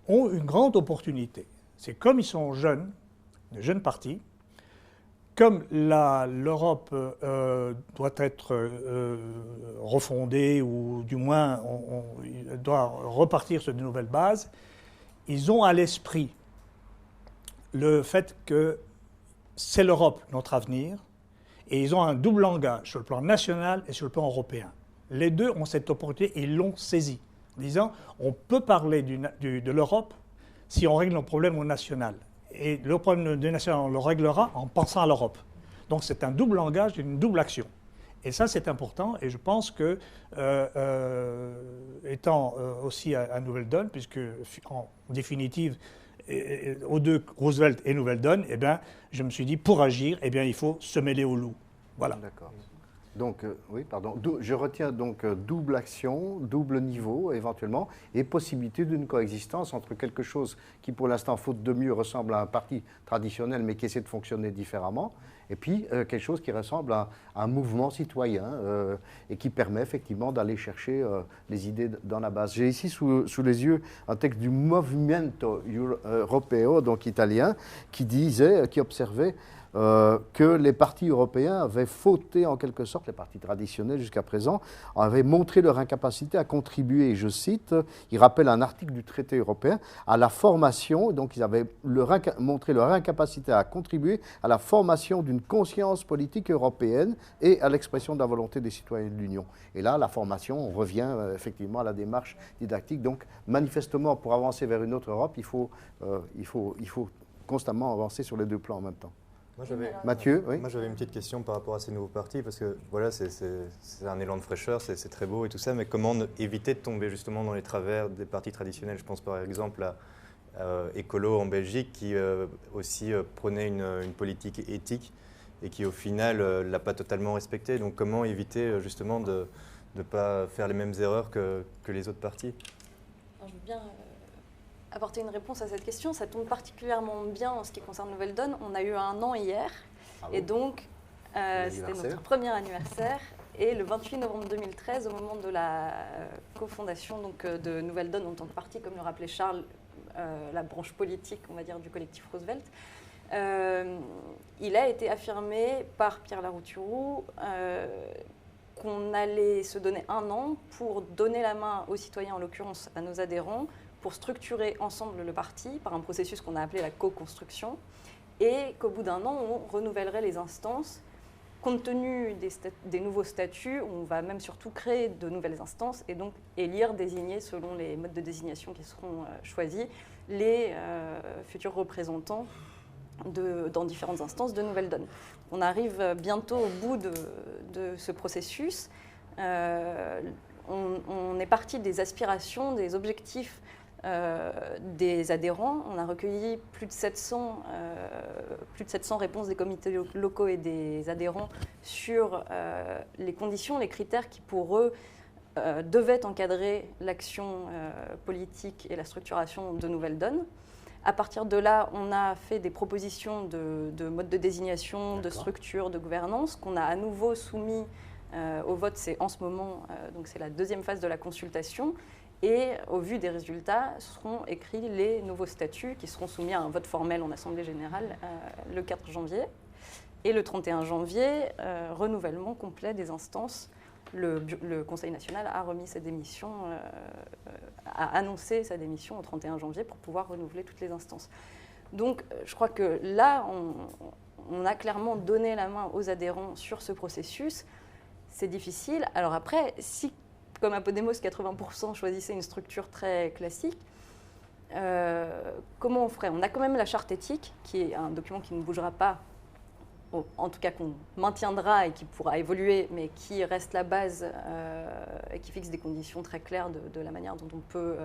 ont une grande opportunité. C'est comme ils sont jeunes, de jeunes partis, comme l'Europe doit être refondée, ou du moins on doit repartir sur de nouvelles bases, ils ont à l'esprit le fait que c'est l'Europe notre avenir, et ils ont un double langage sur le plan national et sur le plan européen. Les deux ont cette opportunité et ils l'ont saisie, en disant on peut parler de l'Europe si on règle nos problèmes au national. Et le problème du national, on le réglera en pensant à l'Europe. Donc c'est un double langage, une double action. Et ça, c'est important. Et je pense que, étant aussi à Nouvelle Donne, puisque en définitive, aux deux, Roosevelt et Nouvelle Donne, eh bien, je me suis dit, pour agir, eh bien, il faut se mêler au loup. Voilà. D'accord. Donc, oui, pardon. Je retiens donc double action, double niveau éventuellement, et possibilité d'une coexistence entre quelque chose qui, pour l'instant, faute de mieux, ressemble à un parti traditionnel, mais qui essaie de fonctionner différemment, et puis quelque chose qui ressemble à un mouvement citoyen et qui permet effectivement d'aller chercher les idées dans la base. J'ai ici sous les yeux un texte du Movimento Europeo, donc italien, qui observait que les partis européens avaient fauté en quelque sorte, les partis traditionnels jusqu'à présent, avaient montré leur incapacité à contribuer, je cite, il rappelle un article du traité européen, à la formation, donc ils avaient montré leur incapacité à contribuer à la formation d'une conscience politique européenne et à l'expression de la volonté des citoyens de l'Union. Et là, la formation, on revient effectivement à la démarche didactique. Donc manifestement, pour avancer vers une autre Europe, il faut constamment avancer sur les deux plans en même temps. Mathieu, oui. Moi j'avais une petite question par rapport à ces nouveaux partis, parce que voilà, c'est un élan de fraîcheur, c'est très beau et tout ça, mais comment éviter de tomber justement dans les travers des partis traditionnels? Je pense par exemple à Écolo en Belgique, qui aussi prenait une politique éthique et qui au final ne l'a pas totalement respecté. Donc comment éviter justement de ne pas faire les mêmes erreurs que les autres partis? Alors, je veux bien apporter une réponse à cette question. Ça tombe particulièrement bien en ce qui concerne Nouvelle Donne. On a eu 1 an hier, et donc c'était notre premier anniversaire. Et le 28 novembre 2013, au moment de la cofondation de Nouvelle Donne en tant que parti, comme le rappelait Charles, la branche politique, on va dire, du collectif Roosevelt, il a été affirmé par Pierre Larouturou qu'on allait se donner 1 an pour donner la main aux citoyens, en l'occurrence à nos adhérents, pour structurer ensemble le parti par un processus qu'on a appelé la co-construction, et qu'au bout d'1 an, on renouvellerait les instances. Compte tenu des nouveaux statuts, on va même surtout créer de nouvelles instances et donc élire, désigner, selon les modes de désignation qui seront choisis, les futurs représentants dans différentes instances de Nouvelle Donne. On arrive bientôt au bout de ce processus. On est parti des aspirations, des objectifs des adhérents. On a recueilli plus de 700 réponses des comités locaux et des adhérents sur les conditions, les critères qui pour eux devaient encadrer l'action politique et la structuration de Nouvelle Donne. À partir de là, on a fait des propositions de mode de désignation, de structure, de gouvernance qu'on a à nouveau soumis au vote. C'est en ce moment, donc c'est la 2e phase de la consultation. Et au vu des résultats, seront écrits les nouveaux statuts qui seront soumis à un vote formel en Assemblée générale le 4 janvier. Et le 31 janvier, renouvellement complet des instances. Le Conseil national a remis sa démission, a annoncé sa démission au 31 janvier pour pouvoir renouveler toutes les instances. Donc je crois que là, on a clairement donné la main aux adhérents sur ce processus. C'est difficile. Alors après, si comme à Podemos, 80% choisissaient une structure très classique, comment on ferait? On a quand même la charte éthique, qui est un document qui ne bougera pas, en tout cas qu'on maintiendra et qui pourra évoluer, mais qui reste la base et qui fixe des conditions très claires de la manière dont on peut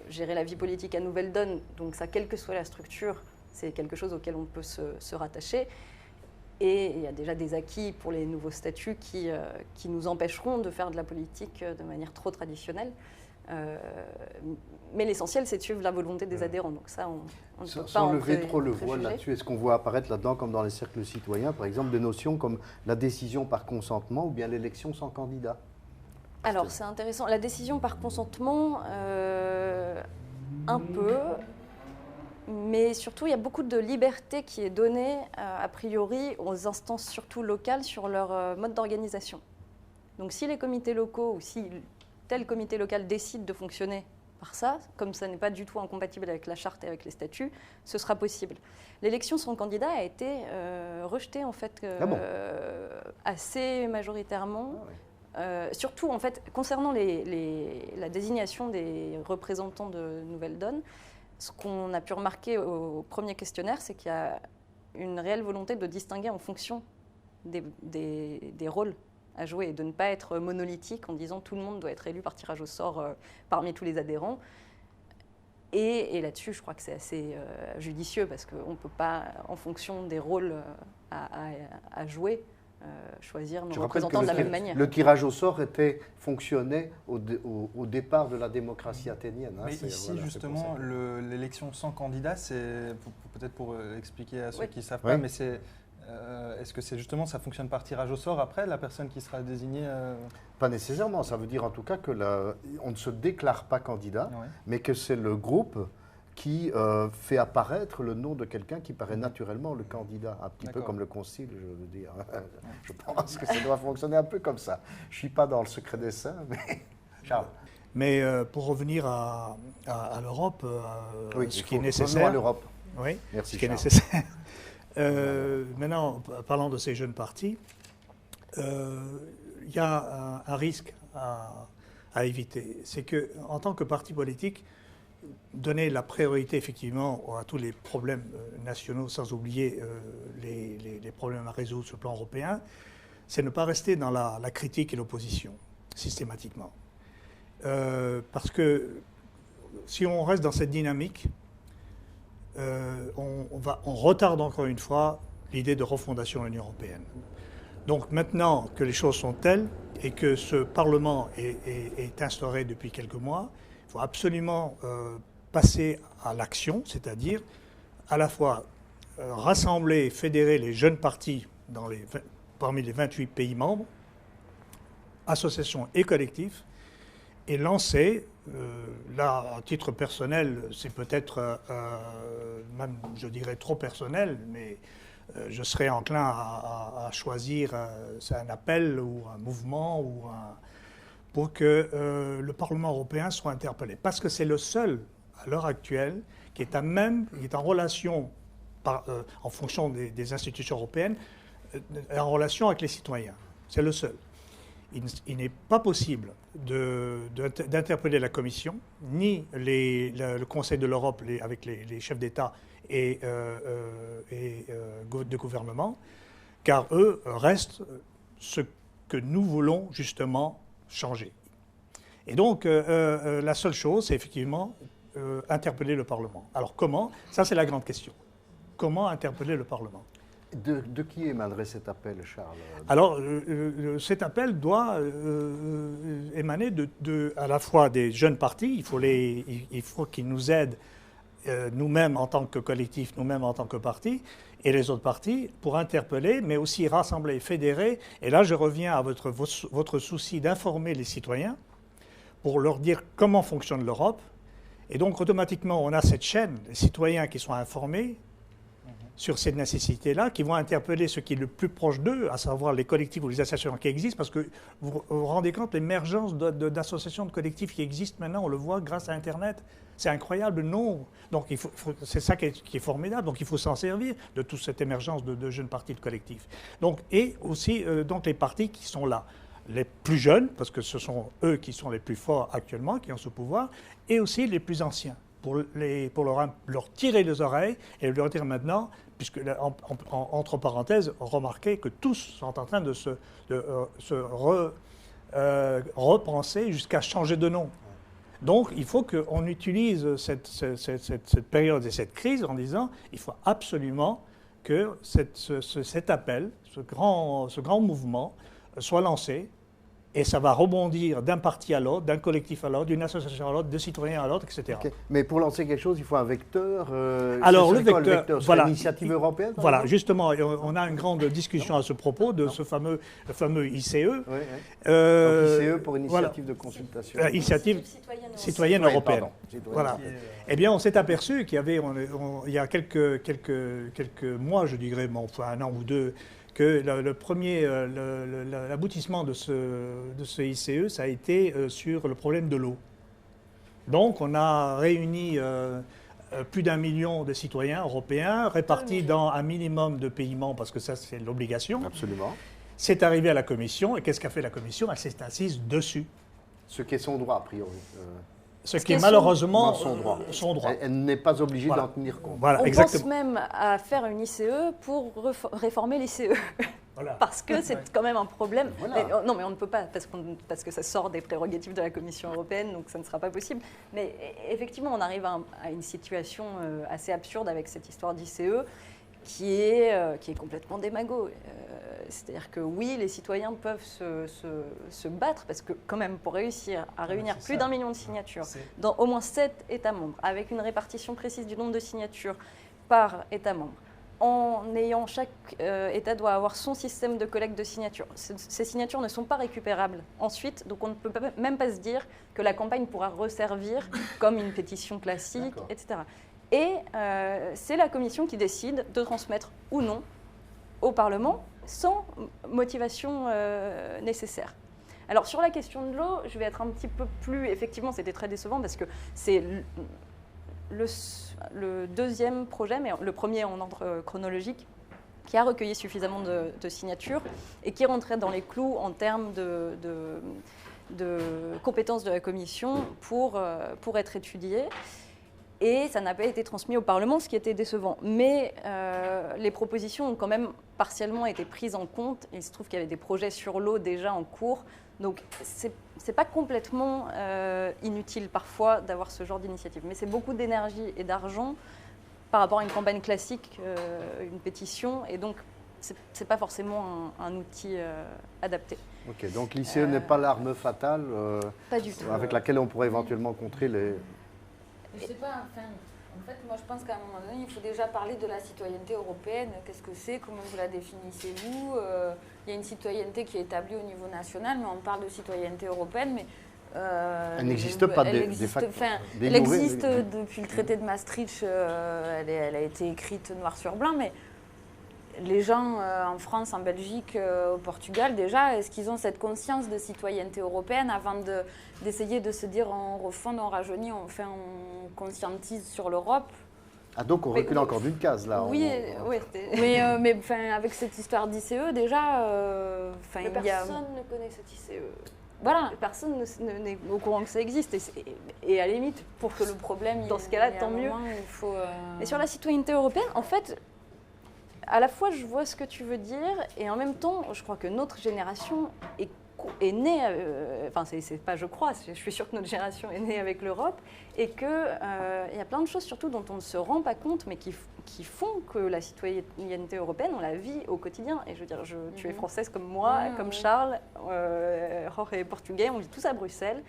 gérer la vie politique à Nouvelle Donne. Donc ça, quelle que soit la structure, c'est quelque chose auquel on peut se rattacher. Et il y a déjà des acquis pour les nouveaux statuts qui nous empêcheront de faire de la politique de manière trop traditionnelle. Mais l'essentiel, c'est de suivre la volonté des adhérents. Donc ça, on ne peut pas sans lever trop le voile là-dessus, est-ce qu'on voit apparaître là-dedans, comme dans les cercles citoyens, par exemple, des notions comme la décision par consentement ou bien l'élection sans candidat? Alors, c'est intéressant. La décision par consentement, un peu. Mais surtout, il y a beaucoup de liberté qui est donnée, a priori, aux instances surtout locales sur leur mode d'organisation. Donc si les comités locaux ou si tel comité local décide de fonctionner par ça, comme ça n'est pas du tout incompatible avec la charte et avec les statuts, ce sera possible. L'élection sans candidat a été rejetée en fait assez majoritairement. Surtout en fait, concernant la désignation des représentants de Nouvelle Donne, ce qu'on a pu remarquer au premier questionnaire, c'est qu'il y a une réelle volonté de distinguer en fonction des rôles à jouer et de ne pas être monolithique en disant tout le monde doit être élu par tirage au sort parmi tous les adhérents. Et là-dessus, je crois que c'est assez judicieux parce qu'on ne peut pas, en fonction des rôles à jouer, choisir nos représentants de la même manière. Le tirage au sort fonctionnait au départ de la démocratie athénienne. Mais ici, justement, l'élection sans candidat, c'est peut-être pour expliquer à ceux qui ne savent pas, mais c'est est-ce que c'est justement, ça fonctionne par tirage au sort après, la personne qui sera désignée Pas nécessairement, ça veut dire en tout cas qu'on ne se déclare pas candidat, mais que c'est le groupe qui fait apparaître le nom de quelqu'un qui paraît naturellement le candidat, un petit peu comme le concile, je veux dire. Je pense que ça doit fonctionner un peu comme ça. Je ne suis pas dans le secret des saints, mais... Charles. Mais pour revenir à l'Europe, ce qui est nécessaire... Revenons à l'Europe. Oui, merci, ce qui est nécessaire. Maintenant, parlant de ces jeunes partis, il y a un risque à éviter. C'est qu'en tant que parti politique, donner la priorité effectivement à tous les problèmes nationaux, sans oublier les problèmes à résoudre sur le plan européen, c'est ne pas rester dans la critique et l'opposition, systématiquement. Parce que si on reste dans cette dynamique, on retarde encore une fois l'idée de refondation de l'Union européenne. Donc maintenant que les choses sont telles et que ce Parlement est instauré depuis quelques mois, il faut absolument passer à l'action, c'est-à-dire à la fois rassembler et fédérer les jeunes partis parmi les 28 pays membres, associations et collectifs, et lancer, là, à titre personnel, c'est peut-être même, je dirais, trop personnel, mais je serais enclin à choisir c'est un appel ou un mouvement pour que le Parlement européen soit interpellé. Parce que c'est le seul, à l'heure actuelle, qui est en relation, en fonction des institutions européennes, en relation avec les citoyens. C'est le seul. Il n'est pas possible d'interpeller la Commission, ni le Conseil de l'Europe avec les chefs d'État et de gouvernement, car eux restent ce que nous voulons justement changer. Et donc, la seule chose, c'est effectivement interpeller le Parlement. Alors comment? Ça, c'est la grande question. Comment interpeller le Parlement? De qui émanerait cet appel, Charles? Alors, cet appel doit émaner à la fois des jeunes partis. Il faut qu'ils nous aident, nous-mêmes en tant que collectif, nous-mêmes en tant que parti, et les autres partis, pour interpeller, mais aussi rassembler, fédérer. Et là, je reviens à votre souci d'informer les citoyens pour leur dire comment fonctionne l'Europe. Et donc, automatiquement, on a cette chaîne, les citoyens qui sont informés sur cette nécessité-là, qui vont interpeller ce qui est le plus proche d'eux, à savoir les collectifs ou les associations qui existent, parce que vous vous rendez compte de l'émergence d'associations, de collectifs qui existent maintenant, on le voit grâce à Internet. C'est incroyable le nombre. Donc c'est ça qui est formidable. Donc il faut s'en servir de toute cette émergence de jeunes partis, de collectifs. Donc, et aussi donc les partis qui sont là. Les plus jeunes, parce que ce sont eux qui sont les plus forts actuellement, qui ont ce pouvoir, et aussi les plus anciens, pour leur tirer les oreilles et leur dire maintenant, puisque entre parenthèses, remarquez que tous sont en train de se repenser jusqu'à changer de nom. Donc il faut qu'on utilise cette période et cette crise en disant il faut absolument que cet appel, ce grand mouvement soit lancé. Et ça va rebondir d'un parti à l'autre, d'un collectif à l'autre, d'une association à l'autre, de citoyens à l'autre, etc. Okay. Mais pour lancer quelque chose, il faut un vecteur. Alors le vecteur, voilà, l'initiative européenne. Voilà, justement, on a une grande discussion à ce propos de ce fameux ICE. Oui, oui. ICE pour initiative de consultation. Initiative citoyenne européenne. Voilà. Eh bien, on s'est aperçu qu'il y avait, il y a quelques mois, je dirais, enfin un an ou deux, que l'aboutissement de ce ICE, ça a été sur le problème de l'eau. Donc, on a réuni plus d'1 million de citoyens européens, répartis dans un minimum de pays membres, parce que ça, c'est l'obligation. Absolument. C'est arrivé à la Commission, et qu'est-ce qu'a fait la Commission? Elle s'est assise dessus. Ce qui est son droit, a priori. Ce qui est malheureusement son droit. Elle n'est pas obligée d'en tenir compte. Voilà, on pense même à faire une ICE pour réformer l'ICE. Voilà. Parce que c'est quand même un problème. Voilà. Non, mais on ne peut pas, parce que ça sort des prérogatives de la Commission européenne, donc ça ne sera pas possible. Mais effectivement, on arrive à une situation assez absurde avec cette histoire d'ICE qui est complètement démago. C'est-à-dire que oui, les citoyens peuvent se battre, parce que quand même, pour réussir à réunir plus d'1 million de signatures dans au moins 7 États membres, avec une répartition précise du nombre de signatures par État membre, en ayant chaque État doit avoir son système de collecte de signatures. Ces signatures ne sont pas récupérables ensuite, donc on ne peut même pas se dire que la campagne pourra resservir comme une pétition classique, etc. Et c'est la Commission qui décide de transmettre ou non au Parlement sans motivation nécessaire. Alors sur la question de l'eau, je vais être un petit peu plus... Effectivement, c'était très décevant parce que c'est le deuxième projet, mais le premier en ordre chronologique, qui a recueilli suffisamment de signatures et qui rentrait dans les clous en termes de compétences de la Commission pour être étudié. Et ça n'a pas été transmis au Parlement, ce qui était décevant. Mais les propositions ont quand même partiellement été prises en compte. Il se trouve qu'il y avait des projets sur l'eau déjà en cours. Donc, c'est pas complètement inutile parfois d'avoir ce genre d'initiative. Mais c'est beaucoup d'énergie et d'argent par rapport à une campagne classique, une pétition, et donc c'est pas forcément un outil adapté. Ok, donc l'ICE n'est pas l'arme fatale pas du tout. Avec laquelle on pourrait éventuellement contrer les... Je sais pas, en fait, moi je pense qu'à un moment donné, il faut déjà parler de la citoyenneté européenne. Qu'est-ce que c'est? Comment vous la définissez-vous? Il y a une citoyenneté qui est établie au niveau national, mais on parle de citoyenneté européenne, mais... elle n'existe pas elle existe depuis le traité de Maastricht, elle a été écrite noir sur blanc, mais les gens en France, en Belgique, au Portugal, déjà, est-ce qu'ils ont cette conscience de citoyenneté européenne avant d'essayer de se dire on refonde, on rajeunit, on conscientise sur l'Europe? Ah, donc on recule encore d'une case là. Oui, mais avec cette histoire d'ICE, déjà... personne ne connaît cette ICE. Voilà. Personne n'est au courant que ça existe. Et à la limite, pour que le problème... Dans ce cas-là, tant mieux. Mais sur la citoyenneté européenne, en fait... À la fois, je vois ce que tu veux dire, et en même temps, je crois que notre génération est née, c'est pas je crois, je suis sûre que notre génération est née avec l'Europe, et qu'il y a plein de choses surtout dont on ne se rend pas compte, mais qui font que la citoyenneté européenne, on la vit au quotidien. Et je veux dire, tu es française comme moi, comme Charles, Jorge est portugais, on vit tous à Bruxelles.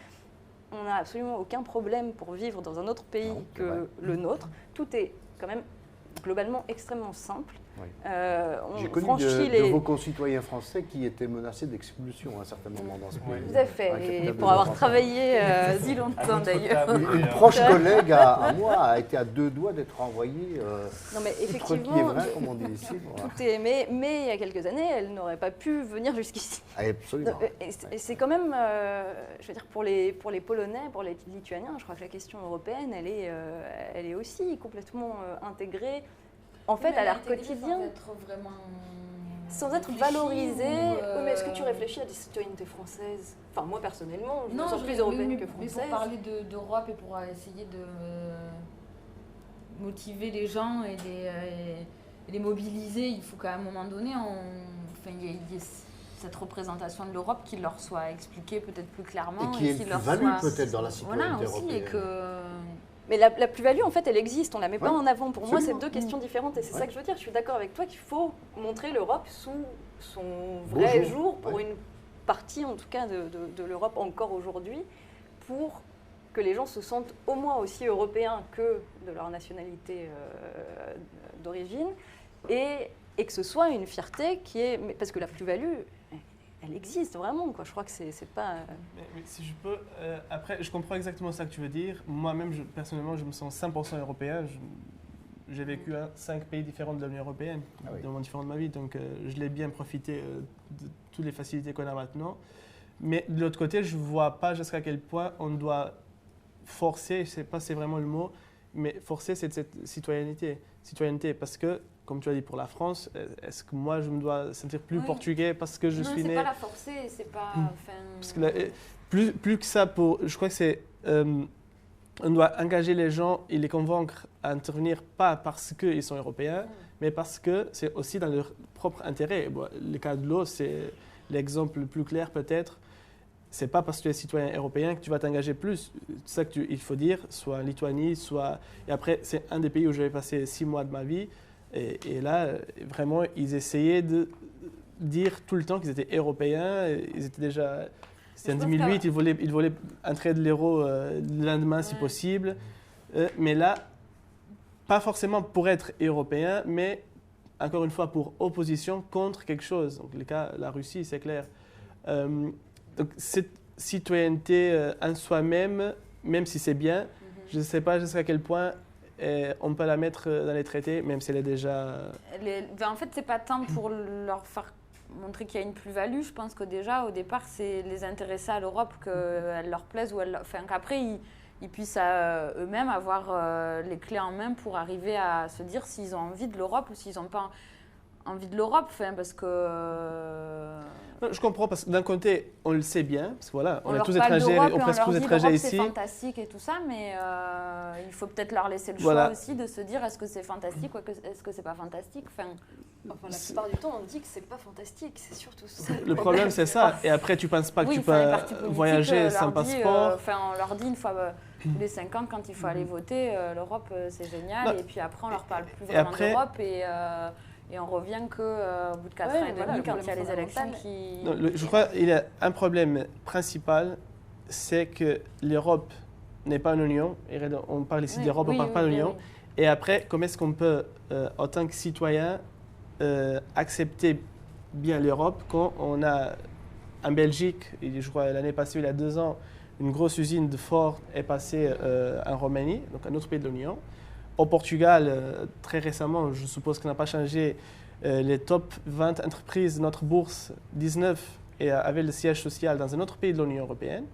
On n'a absolument aucun problème pour vivre dans un autre pays que le nôtre. Tout est quand même globalement extrêmement simple. Oui. J'ai connu de vos concitoyens français qui étaient menacés d'expulsion à un certain moment dans ce pays. Tout à fait, et pour avoir travaillé si longtemps d'ailleurs. Une proche collègue à moi a été à 2 doigts d'être envoyée non mais effectivement, comme on dit ici. Tout est, mais il y a quelques années, elle n'aurait pas pu venir jusqu'ici. Absolument. Et c'est quand même, je veux dire, pour les Polonais, pour les Lituaniens, je crois que la question européenne, elle est aussi complètement intégrée. En fait, à leur quotidien, sans être valorisé. Oui, mais est-ce que tu réfléchis à des citoyennetés françaises? Enfin, moi personnellement, je me sens plus européenne que française. Mais pour parler d'Europe et pour essayer de motiver les gens et les mobiliser, il faut qu'à un moment donné, il y ait cette représentation de l'Europe qui leur soit expliquée peut-être plus clairement. Et qui est plus-value peut-être dans la citoyenneté européenne. Mais la plus-value, en fait, elle existe. On ne la met pas en avant. Pour moi, c'est 2 questions différentes. Et c'est ça que je veux dire. Je suis d'accord avec toi qu'il faut montrer l'Europe sous son vrai jour pour une partie, en tout cas, de l'Europe encore aujourd'hui, pour que les gens se sentent au moins aussi européens que de leur nationalité d'origine. Et que ce soit une fierté qui est... Parce que la plus-value... Elle existe vraiment, quoi. Je crois que c'est pas... Mais si je peux... après, je comprends exactement ça que tu veux dire. Moi-même, personnellement, je me sens 100% européen. J'ai vécu 5 pays différents de l'Union européenne dans mon différent de ma vie. Donc, je l'ai bien profité de toutes les facilités qu'on a maintenant. Mais de l'autre côté, je ne vois pas jusqu'à quel point on doit forcer, je ne sais pas si c'est vraiment le mot, mais forcer cette citoyenneté. Parce que, comme tu as dit pour la France, est-ce que moi je me dois sentir plus portugais parce que je suis né... Non, c'est pas la forcer, c'est pas... Parce que là, plus que ça, je crois que c'est... on doit engager les gens et les convaincre à intervenir, pas parce qu'ils sont européens, mais parce que c'est aussi dans leur propre intérêt. Bon, le cas de l'eau, c'est l'exemple le plus clair peut-être. C'est pas parce que tu es citoyen européen que tu vas t'engager plus. C'est ça qu'il faut dire, soit en Lituanie, soit... Et après, c'est un des pays où j'avais passé 6 mois de ma vie. Et là, vraiment, ils essayaient de dire tout le temps qu'ils étaient européens. Ils étaient déjà... C'était en 2008, ils voulaient entrer de l'euro le lendemain si possible. Mais là, pas forcément pour être européen, mais encore une fois pour opposition contre quelque chose. Donc, le cas, la Russie, c'est clair. Donc, cette citoyenneté en soi-même, même si c'est bien, je ne sais pas jusqu'à quel point on peut la mettre dans les traités, même si elle est déjà... En fait, ce n'est pas tant pour leur faire montrer qu'il y a une plus-value. Je pense que déjà, au départ, c'est les intéresser à l'Europe, qu'elle leur plaise, ou qu'après, ils puissent eux-mêmes avoir les clés en main pour arriver à se dire s'ils ont envie de l'Europe ou s'ils n'ont pas envie de l'Europe, parce que... Je comprends, parce que d'un côté, on le sait bien, parce que voilà, on est tous étrangers, on presque tous étrangers ici. C'est fantastique et tout ça, mais il faut peut-être leur laisser le choix aussi de se dire est-ce que c'est fantastique ou est-ce que c'est pas fantastique. La plupart du temps, on dit que c'est pas fantastique, c'est surtout ça. Le problème, c'est ça. Et après, tu penses pas que tu peux voyager sans passeport. On leur dit une fois tous les 5 ans, quand il faut aller voter, l'Europe, c'est génial. Et puis après, on leur parle plus vraiment d'Europe et on revient qu'au bout de 4 ans et demi, quand il y a les élections qui... Non, je crois qu'il y a un problème principal, c'est que l'Europe n'est pas une union. On parle ici d'Europe, on ne parle pas d'union. Et après, comment est-ce qu'on peut, en tant que citoyen, accepter bien l'Europe quand on a, en Belgique, je crois l'année passée, il y a 2 ans, une grosse usine de Ford est passée en Roumanie, donc un autre pays de l'Union. Au Portugal, très récemment, je suppose qu'on n'a pas changé, les top 20 entreprises de notre bourse, 19 avaient le siège social dans un autre pays de l'Union européenne,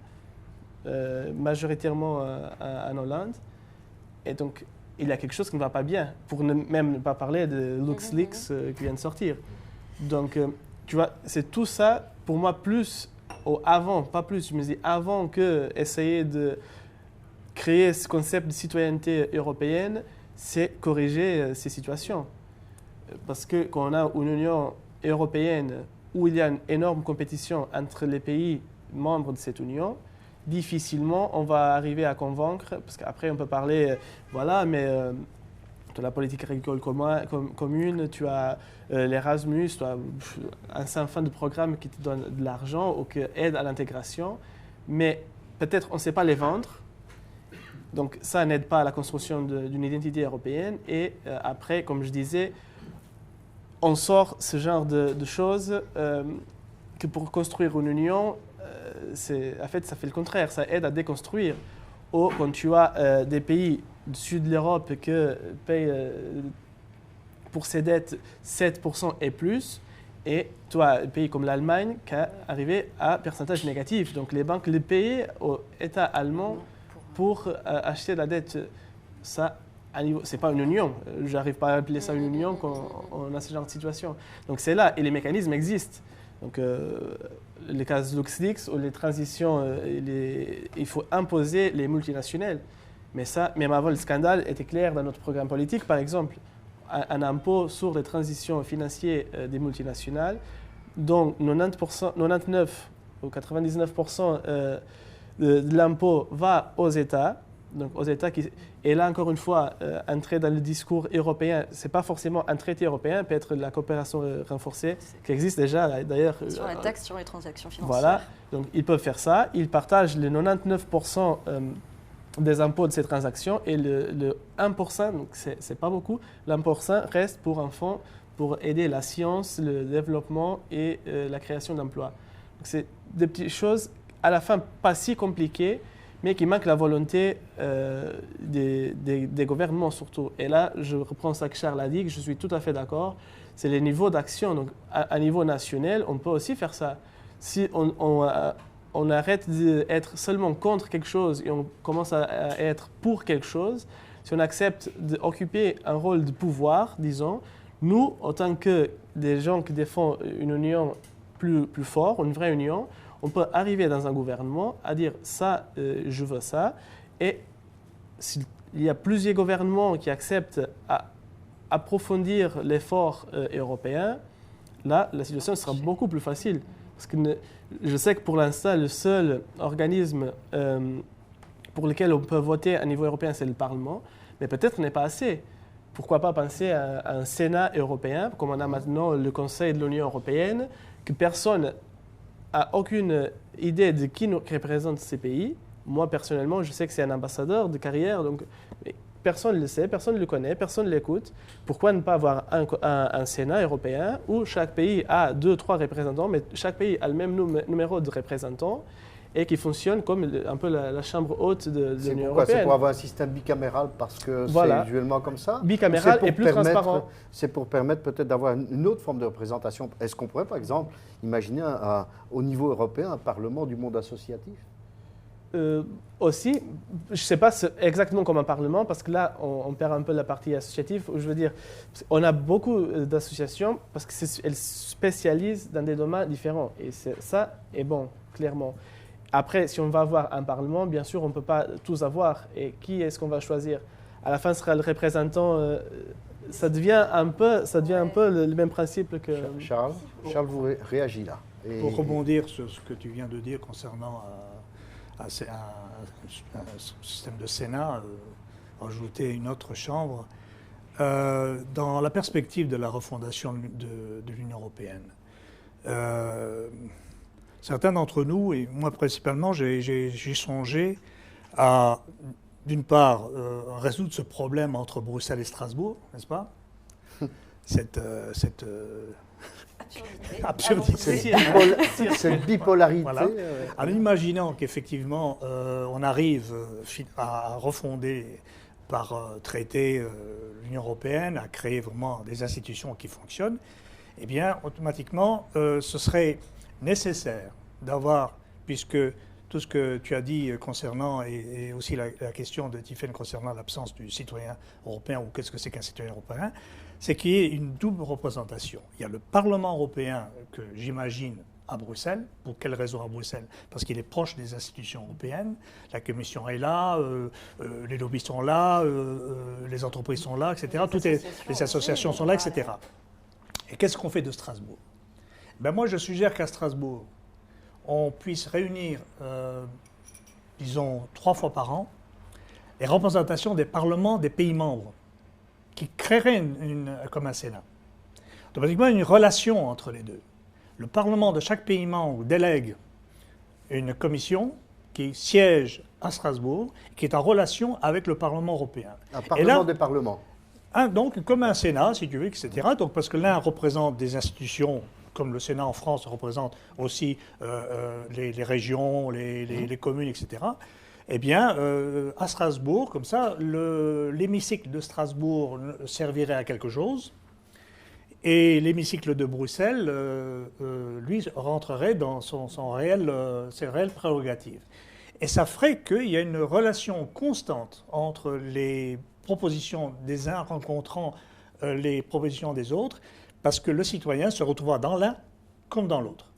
majoritairement en Hollande. Et donc, il y a quelque chose qui ne va pas bien, pour même ne pas parler de LuxLeaks qui vient de sortir. Donc, tu vois, c'est tout ça, pour moi, plus avant, pas plus, je me dis avant que essayer de créer ce concept de citoyenneté européenne, c'est corriger ces situations. Parce que quand on a une Union européenne où il y a une énorme compétition entre les pays membres de cette Union, difficilement on va arriver à convaincre, parce qu'après on peut parler, voilà, mais tu as la politique agricole commune, tu as l'Erasmus, tu as un certain nombre de programmes qui te donnent de l'argent ou qui aident à l'intégration, mais peut-être on ne sait pas les vendre. Donc ça n'aide pas à la construction d'une identité européenne. Et après, comme je disais, on sort ce genre de choses que pour construire une union, en fait, ça fait le contraire. Ça aide à déconstruire. Ou quand tu as des pays du sud de l'Europe qui payent pour ses dettes 7% et plus, et tu as un pays comme l'Allemagne qui a arrivé à pourcentage négatif. Donc les banques les payaient au État allemand pour acheter la dette. Ça, ce n'est pas une union. Je n'arrive pas à appeler ça une union quand on a ce genre de situation. Donc c'est là, et les mécanismes existent. Donc les cas de LuxLeaks ou les transitions, il faut imposer les multinationales. Mais ça, même avant le scandale, était clair dans notre programme politique. Par exemple, un impôt sur les transitions financières des multinationales, dont 99 ou 99% de l'impôt va aux États. Donc aux États et là, encore une fois, entrer dans le discours européen, ce n'est pas forcément un traité européen, peut-être la coopération renforcée qui existe déjà, d'ailleurs. Sur la taxe sur les transactions financières. Voilà, donc ils peuvent faire ça. Ils partagent les 99% des impôts de ces transactions et le 1%, donc c'est pas beaucoup, l'1% reste pour un fonds pour aider la science, le développement et la création d'emplois. Donc c'est des petites choses, à la fin pas si compliquées, mais qui manquent la volonté des gouvernements surtout. Et là, je reprends ça que Charles a dit, que je suis tout à fait d'accord, c'est les niveaux d'action. Donc à niveau national, on peut aussi faire ça. Si on arrête d'être seulement contre quelque chose et on commence à être pour quelque chose, si on accepte d'occuper un rôle de pouvoir, disons, nous, en tant que des gens qui défendent une union plus forte, une vraie union, on peut arriver dans un gouvernement à dire ça, je veux ça. Et s'il y a plusieurs gouvernements qui acceptent à approfondir l'effort européen, là, la situation sera beaucoup plus facile. Parce que je sais que pour l'instant, le seul organisme pour lequel on peut voter à niveau européen, c'est le Parlement. Mais peut-être n'est pas assez. Pourquoi pas penser à un Sénat européen, comme on a maintenant le Conseil de l'Union européenne, que personne n'a aucune idée de qui nous représente ces pays. Moi, personnellement, je sais que c'est un ambassadeur de carrière, donc personne ne le sait, personne ne le connaît, personne ne l'écoute. Pourquoi ne pas avoir un Sénat européen où chaque pays a 2-3 représentants, mais chaque pays a le même numéro de représentants et qui fonctionne comme un peu la chambre haute de l'Union européenne. C'est pour avoir un système bicaméral parce que voilà. C'est usuellement comme ça. Bicaméral et plus transparent. C'est pour permettre peut-être d'avoir une autre forme de représentation. Est-ce qu'on pourrait, par exemple, imaginer au niveau européen un parlement du monde associatif ? Aussi, je ne sais pas exactement comme un parlement, parce que là, on perd un peu la partie associative. Je veux dire, on a beaucoup d'associations parce qu'elles spécialisent dans des domaines différents. Et ça est bon, clairement. Après, si on va avoir un parlement, bien sûr, on ne peut pas tous avoir. Et qui est-ce qu'on va choisir? À la fin, sera le représentant. Ça devient un peu le même principe que... Charles, vous réagit là. Pour rebondir sur ce que tu viens de dire concernant un système de Sénat, ajouter une autre chambre, dans la perspective de la refondation de l'Union européenne. Certains d'entre nous, et moi principalement, j'ai songé à, d'une part, résoudre ce problème entre Bruxelles et Strasbourg, n'est-ce pas? Cette absurdité. Cette bipolarité. Voilà. En imaginant qu'effectivement, on arrive à refonder par traité l'Union européenne, à créer vraiment des institutions qui fonctionnent, eh bien, automatiquement, ce serait nécessaire d'avoir, puisque tout ce que tu as dit concernant, et aussi la question de Tiffaine concernant l'absence du citoyen européen, ou qu'est-ce que c'est qu'un citoyen européen, c'est qu'il y ait une double représentation. Il y a le Parlement européen que j'imagine à Bruxelles. Pour quelle raison à Bruxelles? Parce qu'il est proche des institutions européennes. La Commission est là, les lobbies sont là, les entreprises sont là, etc. Toutes les associations sont là, etc. Et qu'est-ce qu'on fait de Strasbourg? Ben moi, je suggère qu'à Strasbourg, on puisse réunir, disons, 3 fois par an, les représentations des parlements des pays membres, qui créeraient comme un Sénat. Automatiquement, une relation entre les deux. Le Parlement de chaque pays membre délègue une commission qui siège à Strasbourg, qui est en relation avec le Parlement européen. Un Parlement des parlements. Donc, comme un Sénat, si tu veux, etc. Donc, parce que l'un représente des institutions, comme le Sénat en France représente aussi les régions, les communes, etc. Eh bien, à Strasbourg, comme ça, l'hémicycle de Strasbourg servirait à quelque chose, et l'hémicycle de Bruxelles, lui, rentrerait dans ses réelles prérogatives. Et ça ferait qu'il y a une relation constante entre les propositions des uns rencontrant les propositions des autres, parce que le citoyen se retrouvera dans l'un comme dans l'autre.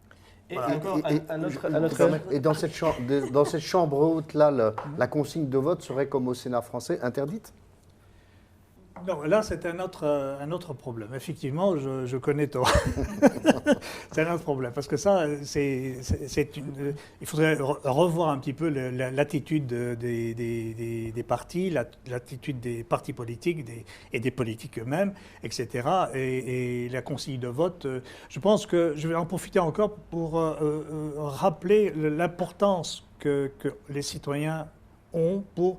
Et encore un autre... Et dans cette chambre haute-là, la consigne de vote serait, comme au Sénat français, interdite? Non, là, c'est un autre problème. Effectivement, je connais toi. C'est un autre problème. Parce que ça, il faudrait revoir un petit peu l'attitude des partis, l'attitude des partis politiques et des politiques eux-mêmes, etc. Et la consigne de vote, je pense que je vais en profiter encore pour rappeler l'importance que les citoyens ont pour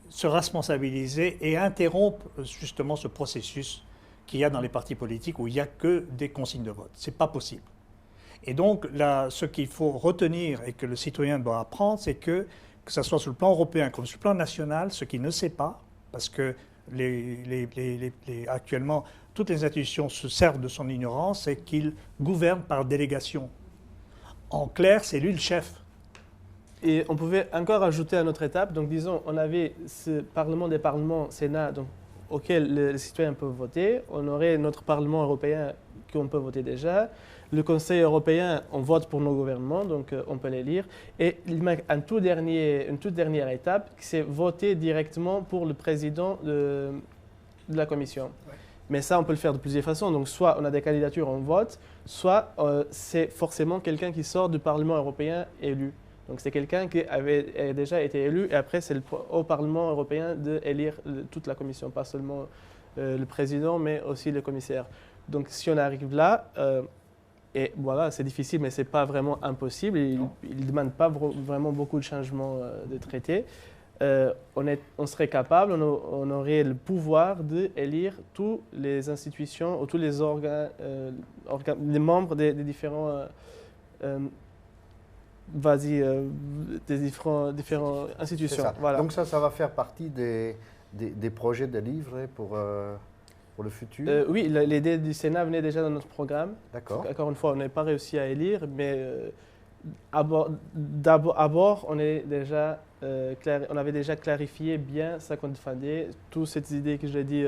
se responsabiliser et interrompre justement ce processus qu'il y a dans les partis politiques où il n'y a que des consignes de vote. Ce n'est pas possible. Et donc, là, ce qu'il faut retenir et que le citoyen doit apprendre, c'est que ce soit sur le plan européen comme sur le plan national, ce qu'il ne sait pas, parce que actuellement, toutes les institutions se servent de son ignorance, c'est qu'il gouverne par délégation. En clair, c'est lui le chef. Et on pouvait encore ajouter à notre étape, donc disons, on avait ce Parlement des parlements, Sénat, donc, auquel les citoyens peuvent voter. On aurait notre Parlement européen qu'on peut voter déjà. Le Conseil européen, on vote pour nos gouvernements, donc on peut l'élire. Et il manque une toute dernière étape, c'est voter directement pour le président de la Commission. Ouais. Mais ça, on peut le faire de plusieurs façons. Donc, soit on a des candidatures, on vote, soit c'est forcément quelqu'un qui sort du Parlement européen élu. Donc c'est quelqu'un qui avait déjà été élu et après c'est au Parlement européen d'élire toute la commission, pas seulement le président mais aussi le commissaire. Donc si on arrive là, et voilà c'est difficile mais c'est pas vraiment impossible, il ne demande pas vraiment beaucoup de changements de traité, on serait capable, on aurait le pouvoir d'élire toutes les institutions ou tous les organes, les membres des différents... des différentes institutions. Voilà. Donc ça va faire partie des projets de livres pour le futur? Oui, l'idée du Sénat venait déjà dans notre programme. D'accord. Encore une fois, on n'a pas réussi à élire, mais D'abord, on avait déjà clarifié bien ça qu'on défendait, toutes ces idées que je l'ai dit,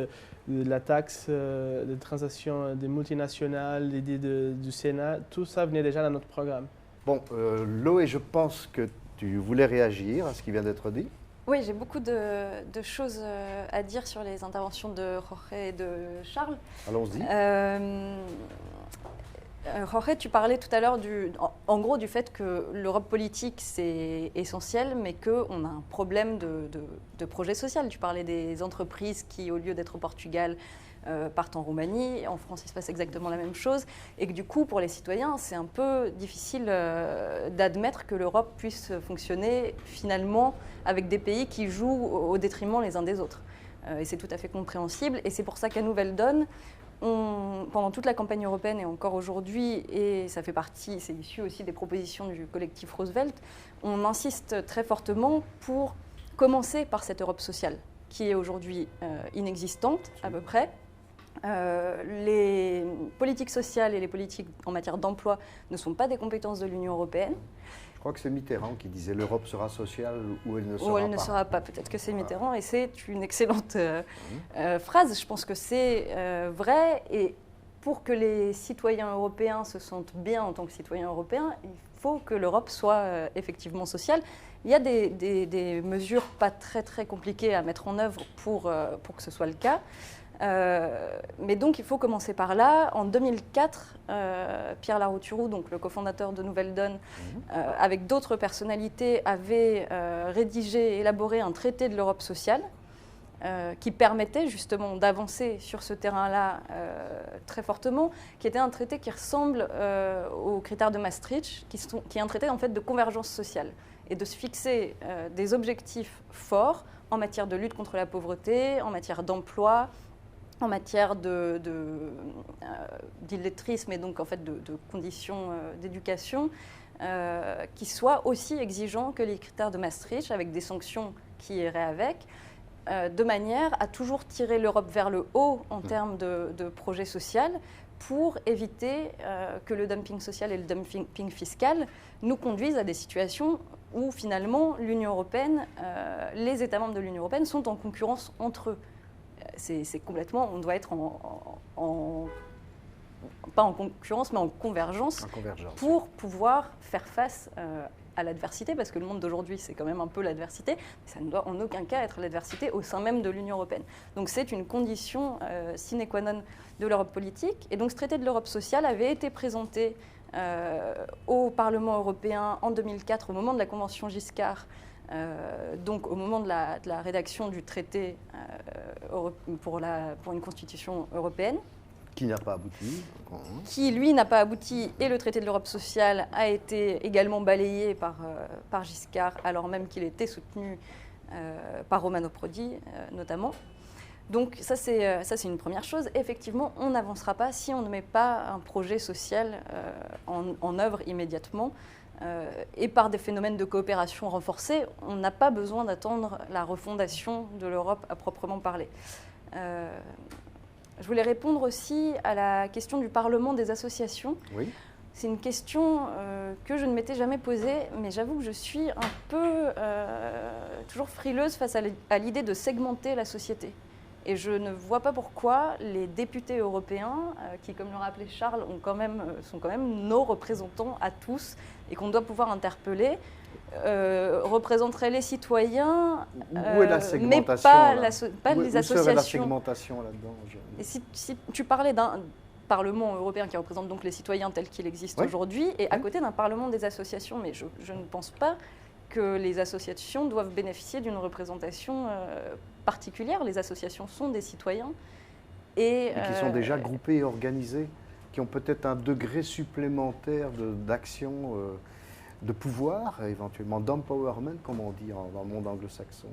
de la taxe, des transactions des multinationales, l'idée du Sénat, tout ça venait déjà dans notre programme. Bon, Loé, je pense que tu voulais réagir à ce qui vient d'être dit. Oui, j'ai beaucoup de choses à dire sur les interventions de Jorge et de Charles. Allons-y. Jorge, tu parlais tout à l'heure en gros du fait que l'Europe politique c'est essentiel, mais qu'on a un problème de projet social. Tu parlais des entreprises qui, au lieu d'être au Portugal, partent en Roumanie. En France, il se passe exactement la même chose. Et que du coup, pour les citoyens, c'est un peu difficile d'admettre que l'Europe puisse fonctionner finalement avec des pays qui jouent au détriment les uns des autres. Et c'est tout à fait compréhensible. Et c'est pour ça qu'à Nouvelle Donne, pendant toute la campagne européenne et encore aujourd'hui, et ça fait partie, c'est issu aussi des propositions du collectif Roosevelt, on insiste très fortement pour commencer par cette Europe sociale, qui est aujourd'hui inexistante à peu près. Les politiques sociales et les politiques en matière d'emploi ne sont pas des compétences de l'Union européenne. Je crois que c'est Mitterrand qui disait l'Europe sera sociale ou elle ne sera pas. Ou elle ne sera pas, peut-être que c'est Mitterrand, et c'est une excellente phrase. Je pense que c'est vrai, et pour que les citoyens européens se sentent bien en tant que citoyens européens, il faut que l'Europe soit effectivement sociale. Il y a des mesures pas très très compliquées à mettre en œuvre pour que ce soit le cas. Mais donc il faut commencer par là. En 2004, Pierre Larouturou, donc le cofondateur de Nouvelle Donne, avec d'autres personnalités, avait rédigé et élaboré un traité de l'Europe sociale qui permettait justement d'avancer sur ce terrain-là très fortement, qui était un traité qui ressemble aux critères de Maastricht, qui est un traité en fait de convergence sociale et de se fixer des objectifs forts en matière de lutte contre la pauvreté, en matière d'emploi, en matière d'illettrisme et donc en fait de conditions d'éducation qui soient aussi exigeants que les critères de Maastricht, avec des sanctions qui iraient avec, de manière à toujours tirer l'Europe vers le haut en termes de projet social pour éviter que le dumping social et le dumping fiscal nous conduisent à des situations où finalement l'Union européenne, les États membres de l'Union européenne sont en concurrence entre eux. C'est complètement, on doit être pas en concurrence, mais en convergence pour pouvoir faire face à l'adversité, parce que le monde d'aujourd'hui, c'est quand même un peu l'adversité, mais ça ne doit en aucun cas être l'adversité au sein même de l'Union européenne. Donc c'est une condition sine qua non de l'Europe politique. Et donc ce traité de l'Europe sociale avait été présenté au Parlement européen en 2004, au moment de la Convention Giscard, donc au moment de la rédaction du traité pour une constitution européenne. Qui n'a pas abouti. Qui, lui, n'a pas abouti, et le traité de l'Europe sociale a été également balayé par Giscard, alors même qu'il était soutenu par Romano Prodi, notamment. Donc ça, c'est une première chose. Effectivement, on n'avancera pas si on ne met pas un projet social en œuvre immédiatement. Et par des phénomènes de coopération renforcés, on n'a pas besoin d'attendre la refondation de l'Europe à proprement parler. Je voulais répondre aussi à la question du Parlement des associations. Oui. C'est une question que je ne m'étais jamais posée, mais j'avoue que je suis un peu toujours frileuse face à l'idée de segmenter la société. Et je ne vois pas pourquoi les députés européens, qui, comme le rappelait Charles, sont quand même nos représentants à tous et qu'on doit pouvoir interpeller, représenteraient les citoyens, où est la segmentation, mais pas les associations. Où serait la segmentation là-dedans? Et si tu parlais d'un Parlement européen qui représente donc les citoyens tels qu'il existe aujourd'hui, et à côté d'un Parlement des associations, mais je ne pense pas que les associations doivent bénéficier d'une représentation particulière. Les associations sont des citoyens. Et qui sont déjà groupés et organisés, qui ont peut-être un degré supplémentaire d'action, de pouvoir, éventuellement d'empowerment, comme on dit dans le monde anglo-saxon,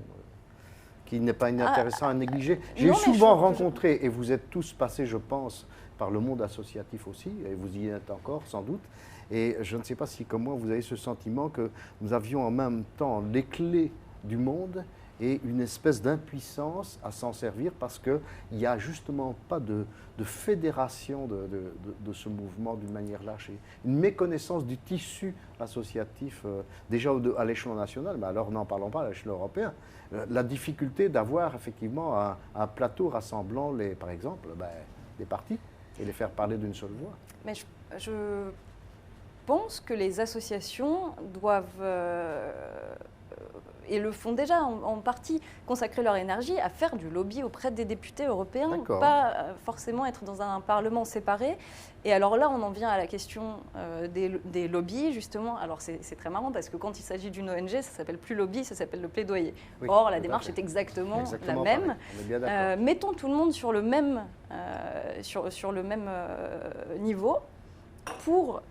qui n'est pas inintéressant à négliger. J'ai souvent rencontré, et vous êtes tous passés, je pense, par le monde associatif aussi, et vous y êtes encore sans doute, et je ne sais pas si, comme moi, vous avez ce sentiment que nous avions en même temps les clés du monde et une espèce d'impuissance à s'en servir parce qu'il n'y a justement pas de fédération de ce mouvement d'une manière large. Une méconnaissance du tissu associatif, déjà à l'échelon national, mais alors n'en parlons pas à l'échelon européen. La difficulté d'avoir effectivement un plateau rassemblant, par exemple, les partis et les faire parler d'une seule voix. Mais je pense que les associations doivent, et le font déjà en partie, consacrer leur énergie à faire du lobby auprès des députés européens, pas forcément être dans un parlement séparé. Et alors là, on en vient à la question des lobbies, justement. Alors c'est très marrant parce que quand il s'agit d'une ONG, ça ne s'appelle plus lobby, ça s'appelle le plaidoyer. Oui, or, la démarche est exactement la même. Mettons tout le monde sur le même, sur le même niveau pour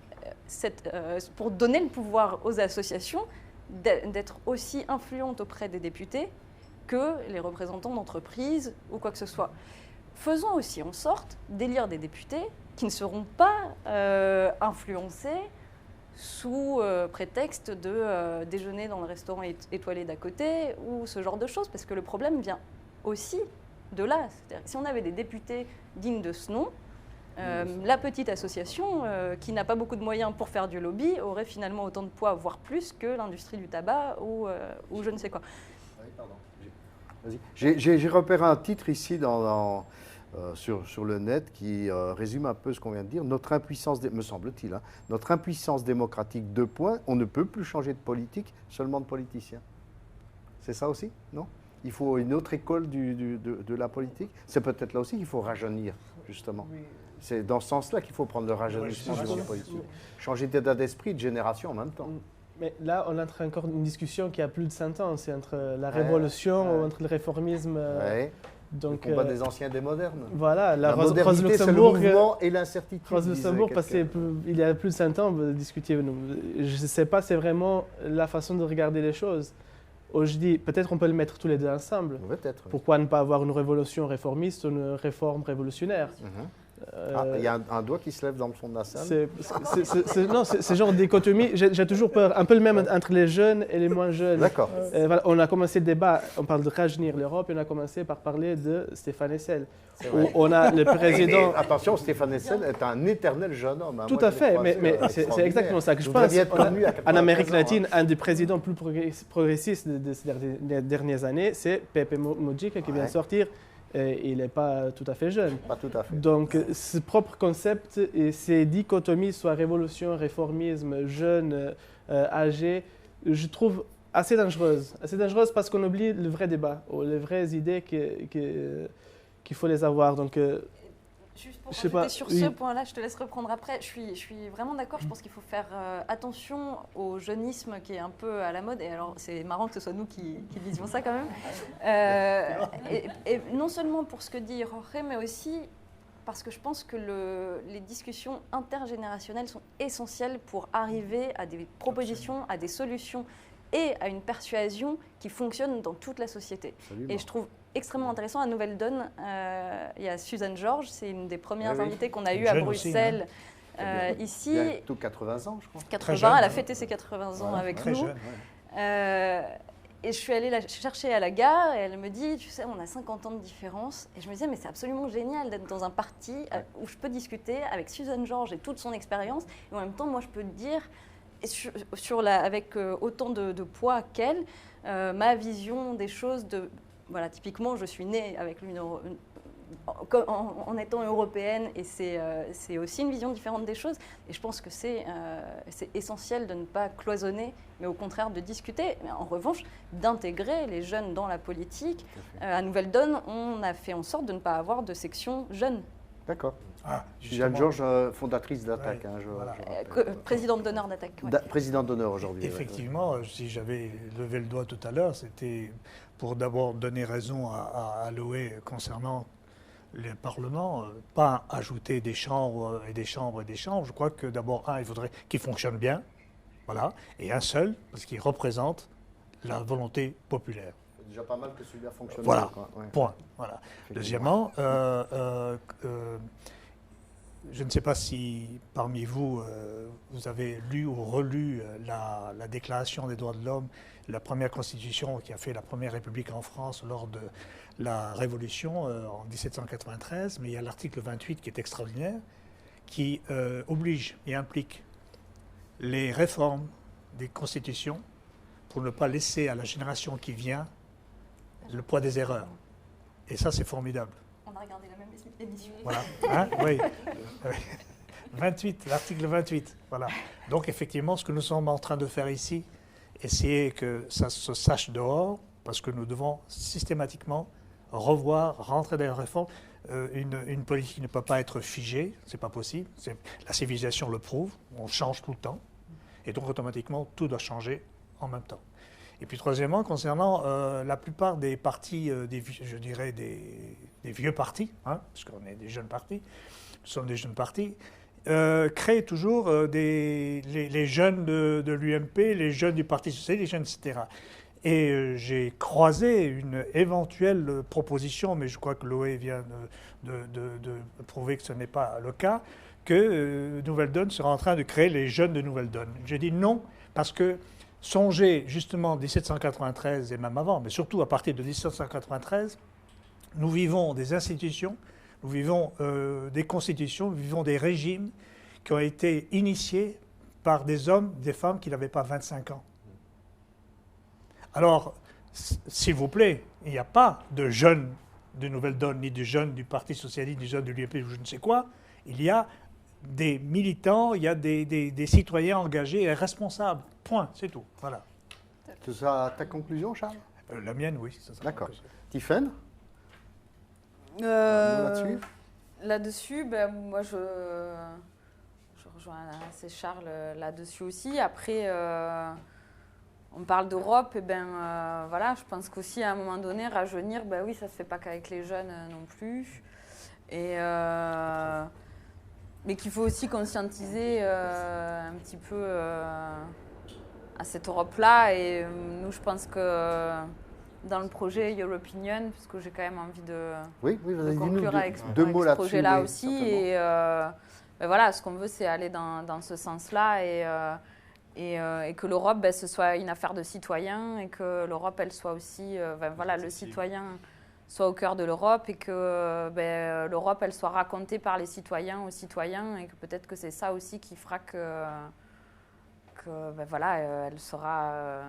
donner le pouvoir aux associations d'être aussi influentes auprès des députés que les représentants d'entreprises ou quoi que ce soit. Faisons aussi en sorte d'élire des députés qui ne seront pas influencés sous prétexte de déjeuner dans le restaurant étoilé d'à côté ou ce genre de choses, parce que le problème vient aussi de là. C'est-à-dire, si on avait des députés dignes de ce nom, la petite association qui n'a pas beaucoup de moyens pour faire du lobby aurait finalement autant de poids, voire plus, que l'industrie du tabac ou je ne sais quoi. Oui, pardon. J'ai repéré un titre ici sur le net qui résume un peu ce qu'on vient de dire. Notre impuissance, me semble-t-il, notre impuissance démocratique, 2 points, on ne peut plus changer de politique, seulement de politiciens. C'est ça aussi, non? Il faut une autre école de la politique. C'est peut-être là aussi qu'il faut rajeunir, justement. Oui. C'est dans ce sens-là qu'il faut prendre le rajeunissement du monde politique. Changer d'état d'esprit, de génération en même temps. Mais là, on entre encore une discussion qui a plus de 100 ans. C'est entre la révolution ou entre le réformisme. Donc, le combat des anciens et des modernes. Voilà, la modernité, c'est le mouvement et l'incertitude. Rose Luxembourg, il y a plus de 100 ans, on discutait. Je ne sais pas, c'est vraiment la façon de regarder les choses. Je dis, peut-être on peut le mettre tous les deux ensemble. Peut-être. Pourquoi ne pas avoir une révolution réformiste ou une réforme révolutionnaire? Il y a un doigt qui se lève dans le fond de la salle. Non, c'est genre dichotomie. J'ai toujours peur, un peu le même entre les jeunes et les moins jeunes. D'accord. Voilà, on a commencé le débat, on parle de rajeunir l'Europe, et on a commencé par parler de Stéphane Hessel. On a le président... Attention, Stéphane Hessel est un éternel jeune homme. Tout à fait, mais c'est exactement ça que je pense. En Amérique latine, un des présidents plus progressistes de ces dernières années, c'est Pepe Mujica qui vient de sortir. Il n'est pas tout à fait jeune. Pas tout à fait. Donc, ce propre concept et ces dichotomies, soit révolution, réformisme, jeune, âgé, je trouve assez dangereuses. Assez dangereuses parce qu'on oublie le vrai débat, ou les vraies idées qu'il faut les avoir. Donc, juste pour rajouter sur ce point-là, je te laisse reprendre après. Je suis vraiment d'accord. Je pense qu'il faut faire attention au jeunisme qui est un peu à la mode. Et alors, c'est marrant que ce soit nous qui disions ça quand même. Et non seulement pour ce que dit Jorge, mais aussi parce que je pense que les discussions intergénérationnelles sont essentielles pour arriver à des propositions, à des solutions et à une persuasion qui fonctionne dans toute la société. Absolument. Et je trouve extrêmement intéressant, à Nouvelle Donne, il y a Suzanne Georges, c'est une des premières invitées qu'on a eues à Bruxelles. Aussi, ici. Il y a tout 80 ans, je crois. 80, jeune, elle a fêté ses 80 ans avec nous. Jeune, et je suis allée la chercher à la gare et elle me dit, tu sais, on a 50 ans de différence. Et je me disais, mais c'est absolument génial d'être dans un parti où je peux discuter avec Suzanne Georges et toute son expérience. Et en même temps, moi, je peux te dire, avec autant de poids qu'elle, ma vision des choses voilà, typiquement, je suis née avec l'Union en étant européenne et c'est aussi une vision différente des choses. Et je pense que c'est essentiel de ne pas cloisonner, mais au contraire de discuter. Mais en revanche, d'intégrer les jeunes dans la politique. À Nouvelle Donne, on a fait en sorte de ne pas avoir de section jeunes. D'accord. Suzanne Georges, fondatrice d'Attaque. Présidente d'honneur d'Attaque. Ouais. Présidente d'honneur aujourd'hui. Effectivement, si j'avais levé le doigt tout à l'heure, c'était pour d'abord donner raison à Loé concernant le Parlement, pas ajouter des chambres et des chambres et des chambres. Je crois que d'abord, il faudrait qu'il fonctionne bien, voilà, et un seul, parce qu'il représente la volonté populaire. C'est déjà pas mal que celui-là fonctionne. Voilà, point. Voilà. Deuxièmement, je ne sais pas si parmi vous, vous avez lu ou relu la Déclaration des droits de l'homme, la première constitution qui a fait la première république en France lors de la Révolution en 1793, mais il y a l'article 28 qui est extraordinaire, qui oblige et implique les réformes des constitutions pour ne pas laisser à la génération qui vient le poids des erreurs. Et ça, c'est formidable. On a regardé la même émission. Voilà, hein, oui. 28, l'article 28, voilà. Donc effectivement, ce que nous sommes en train de faire ici, essayer que ça se sache dehors, parce que nous devons systématiquement revoir, rentrer dans les réformes. Une politique ne peut pas être figée, c'est pas possible. La civilisation le prouve, on change tout le temps, et donc automatiquement tout doit changer en même temps. Et puis troisièmement, concernant la plupart des partis, je dirais des vieux partis, hein, parce qu'on est des jeunes partis, nous sommes des jeunes partis, créent toujours les jeunes de l'UMP, les jeunes du Parti socialiste, les jeunes, etc. Et j'ai croisé une éventuelle proposition, mais je crois que Loé vient de prouver que ce n'est pas le cas, que Nouvelle Donne sera en train de créer les jeunes de Nouvelle Donne. J'ai dit non, parce que songez justement 1793 et même avant, mais surtout à partir de 1793, nous vivons des institutions, nous vivons des constitutions, nous vivons des régimes qui ont été initiés par des hommes, des femmes qui n'avaient pas 25 ans. Alors, s'il vous plaît, il n'y a pas de jeunes de Nouvelle Donne, ni de jeunes du Parti socialiste, ni de jeunes de l'UMP, ou je ne sais quoi. Il y a des militants, il y a des citoyens engagés et responsables. Point, c'est tout. Voilà. C'est ça ta conclusion, Charles? La mienne, oui. D'accord. Tiffaine? Là-dessus, ben, moi je rejoins assez Charles là-dessus aussi. Après, on parle d'Europe, et ben voilà, je pense qu'aussi à un moment donné, rajeunir, ben oui, ça se fait pas qu'avec les jeunes non plus. Et mais qu'il faut aussi conscientiser un petit peu à cette Europe-là. Et nous, je pense que dans le projet Europinion, parce que j'ai quand même envie de conclure avec ce projet-là aussi. Et ben voilà, ce qu'on veut, c'est aller dans ce sens-là et que l'Europe, ben, ce soit une affaire de citoyens et que l'Europe, elle soit aussi, ben, voilà, le citoyen soit au cœur de l'Europe et que ben, l'Europe, elle soit racontée par les citoyens aux citoyens et que peut-être que c'est ça aussi qui fera que ben, voilà, elle sera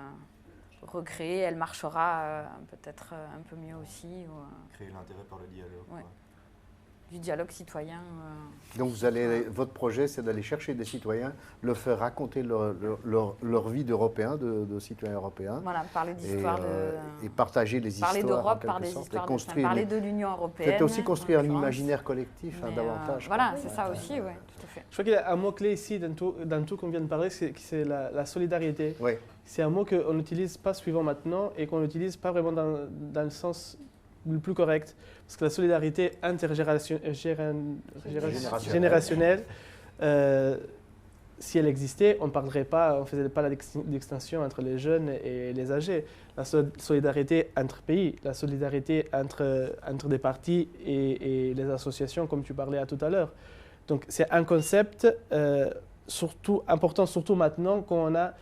recréée, elle marchera peut-être un peu mieux aussi. Créer l'intérêt par le dialogue. Ouais. Du dialogue citoyen. Donc votre projet, c'est d'aller chercher des citoyens, leur faire raconter leur vie d'Européens, de citoyens européens. Voilà, parler d'histoire. Et partager les histoires. Parler d'Europe, parler de l'Union européenne. Peut-être aussi construire un imaginaire collectif davantage. Voilà, c'est ça aussi, oui, tout à fait. Je crois qu'il y a un mot-clé ici dans tout qu'on vient de parler, c'est la solidarité. Oui. C'est un mot qu'on n'utilise pas suivant maintenant et qu'on n'utilise pas vraiment dans le sens le plus correct. Parce que la solidarité intergénérationnelle, si elle existait, on ne faisait pas la distinction entre les jeunes et les âgés. La solidarité entre pays, la solidarité entre des partis et les associations, comme tu parlais tout à l'heure. Donc c'est un concept important, surtout maintenant qu'on a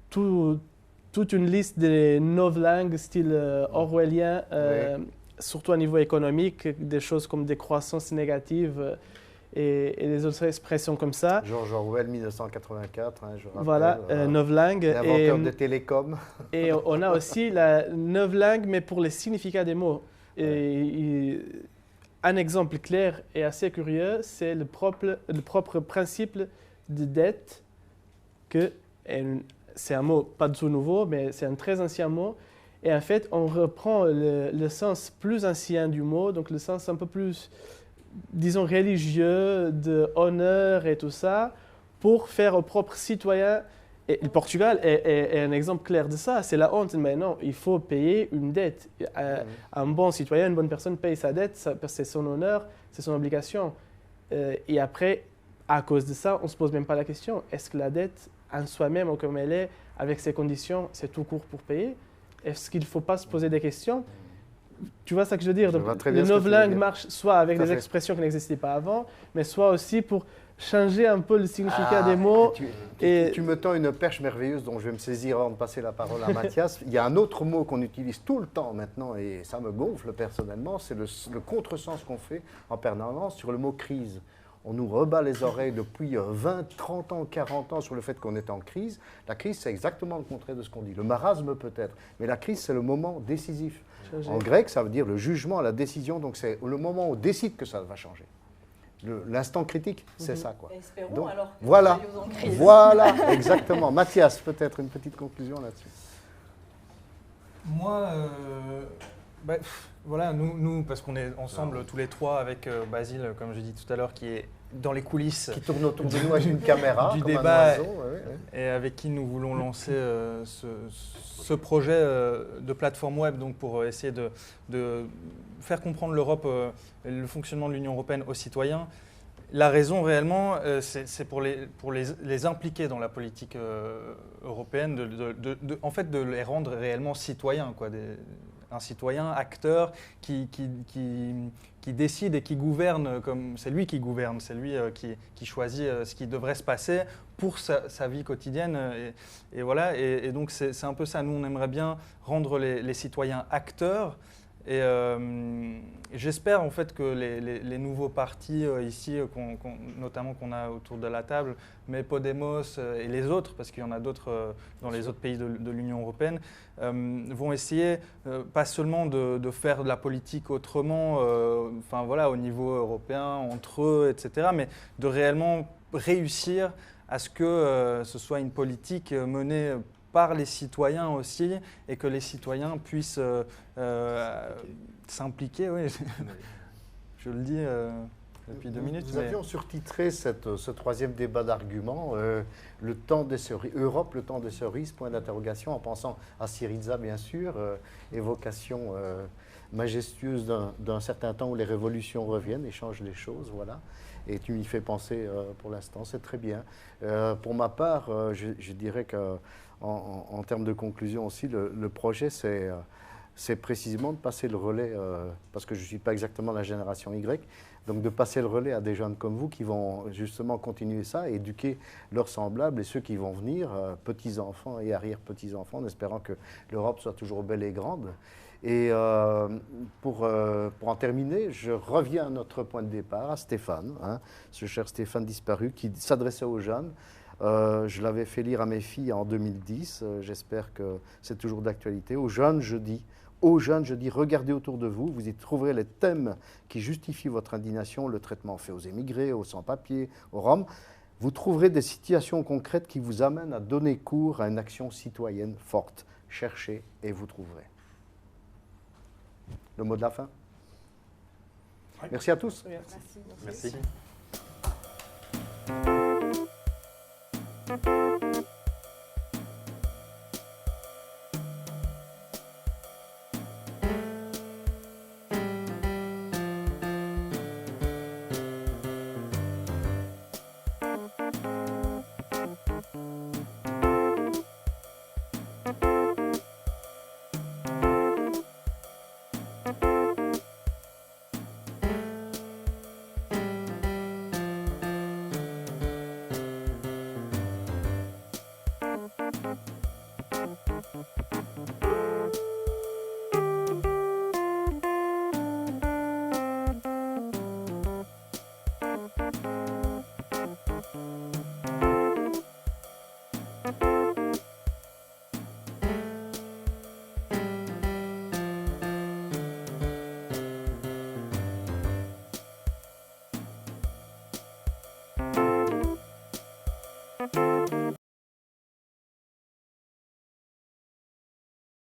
toute une liste de novlangues style orwellien, surtout à niveau économique, des choses comme des croissances négatives et des autres expressions comme ça. George Orwell, 1984, hein, je rappelle. Voilà, novlangue. L'inventeur de télécom. Et on a aussi la novlangue, mais pour les significats des mots. Un exemple clair et assez curieux, c'est le propre principe de dette que... C'est un mot pas du tout nouveau, mais c'est un très ancien mot. Et en fait, on reprend le sens plus ancien du mot, donc le sens un peu plus, disons, religieux, de honneur et tout ça, pour faire aux propres citoyens. Et le Portugal est un exemple clair de ça. C'est la honte. Mais non, il faut payer une dette. Un bon citoyen, une bonne personne paye sa dette, c'est son honneur, c'est son obligation. Et après, à cause de ça, on ne se pose même pas la question, est-ce que la dette en soi-même ou comme elle est, avec ses conditions, c'est tout court pour payer? Est-ce qu'il ne faut pas se poser des questions? Tu vois ça que je veux dire? Donc, le novlangue marche soit avec des expressions qui n'existaient pas avant, mais soit aussi pour changer un peu le significat des mots. Tu me tends une perche merveilleuse dont je vais me saisir avant de passer la parole à Mathias. Il y a un autre mot qu'on utilise tout le temps maintenant, et ça me gonfle personnellement, c'est le contresens qu'on fait en permanence sur le mot crise. On nous rebat les oreilles depuis 20, 30 ans, 40 ans sur le fait qu'on est en crise. La crise, c'est exactement le contraire de ce qu'on dit. Le marasme peut-être, mais la crise, c'est le moment décisif. En grec, ça veut dire le jugement, la décision, donc c'est le moment où on décide que ça va changer. L'instant critique, c'est ça, quoi. Espérons donc, alors que voilà, nous en crise. Voilà, exactement. Mathias, peut-être une petite conclusion là-dessus. Moi, voilà, nous, parce qu'on est ensemble tous les trois avec Basile, comme je dis tout à l'heure, qui est dans les coulisses. Qui tourne autour de nous avec une caméra, du comme débat, un oiseau, et avec qui nous voulons lancer ce projet de plateforme web, donc pour essayer de faire comprendre l'Europe, le fonctionnement de l'Union européenne aux citoyens. La raison réellement, c'est pour les impliquer dans la politique européenne, en fait de les rendre réellement citoyens, quoi, un citoyen acteur qui décide et qui gouverne, comme c'est lui qui gouverne, c'est lui qui choisit ce qui devrait se passer pour sa vie quotidienne. Et voilà, et donc c'est un peu ça. Nous, on aimerait bien rendre les citoyens acteurs. Et j'espère en fait que les nouveaux partis ici, notamment qu'on a autour de la table, mais Podemos et les autres, parce qu'il y en a d'autres dans les autres pays de l'Union européenne, vont essayer pas seulement de faire de la politique autrement, enfin voilà, au niveau européen, entre eux, etc., mais de réellement réussir à ce que ce soit une politique menée par les citoyens aussi, et que les citoyens puissent s'impliquer. Oui, je le dis depuis 2 minutes. Nous avions surtitré ce troisième débat d'arguments, le temps des cerises, Europe, le temps des cerises, point d'interrogation, en pensant à Syriza, bien sûr, évocation majestueuse d'un certain temps où les révolutions reviennent et changent les choses, voilà. Et tu m'y fais penser pour l'instant, c'est très bien. Pour ma part, je dirais que en termes de conclusion aussi, le projet, c'est précisément de passer le relais, parce que je ne suis pas exactement la génération Y, donc de passer le relais à des jeunes comme vous qui vont justement continuer ça, et éduquer leurs semblables et ceux qui vont venir, petits-enfants et arrière-petits-enfants, en espérant que l'Europe soit toujours belle et grande. Et pour en terminer, je reviens à notre point de départ, à Stéphane, ce cher Stéphane disparu, qui s'adressait aux jeunes. Je l'avais fait lire à mes filles en 2010, j'espère que c'est toujours d'actualité. Aux jeunes, je dis, regardez autour de vous, vous y trouverez les thèmes qui justifient votre indignation, le traitement fait aux émigrés, aux sans-papiers, aux Roms. Vous trouverez des situations concrètes qui vous amènent à donner cours à une action citoyenne forte. Cherchez et vous trouverez. Le mot de la fin. Merci à tous. Merci. Merci.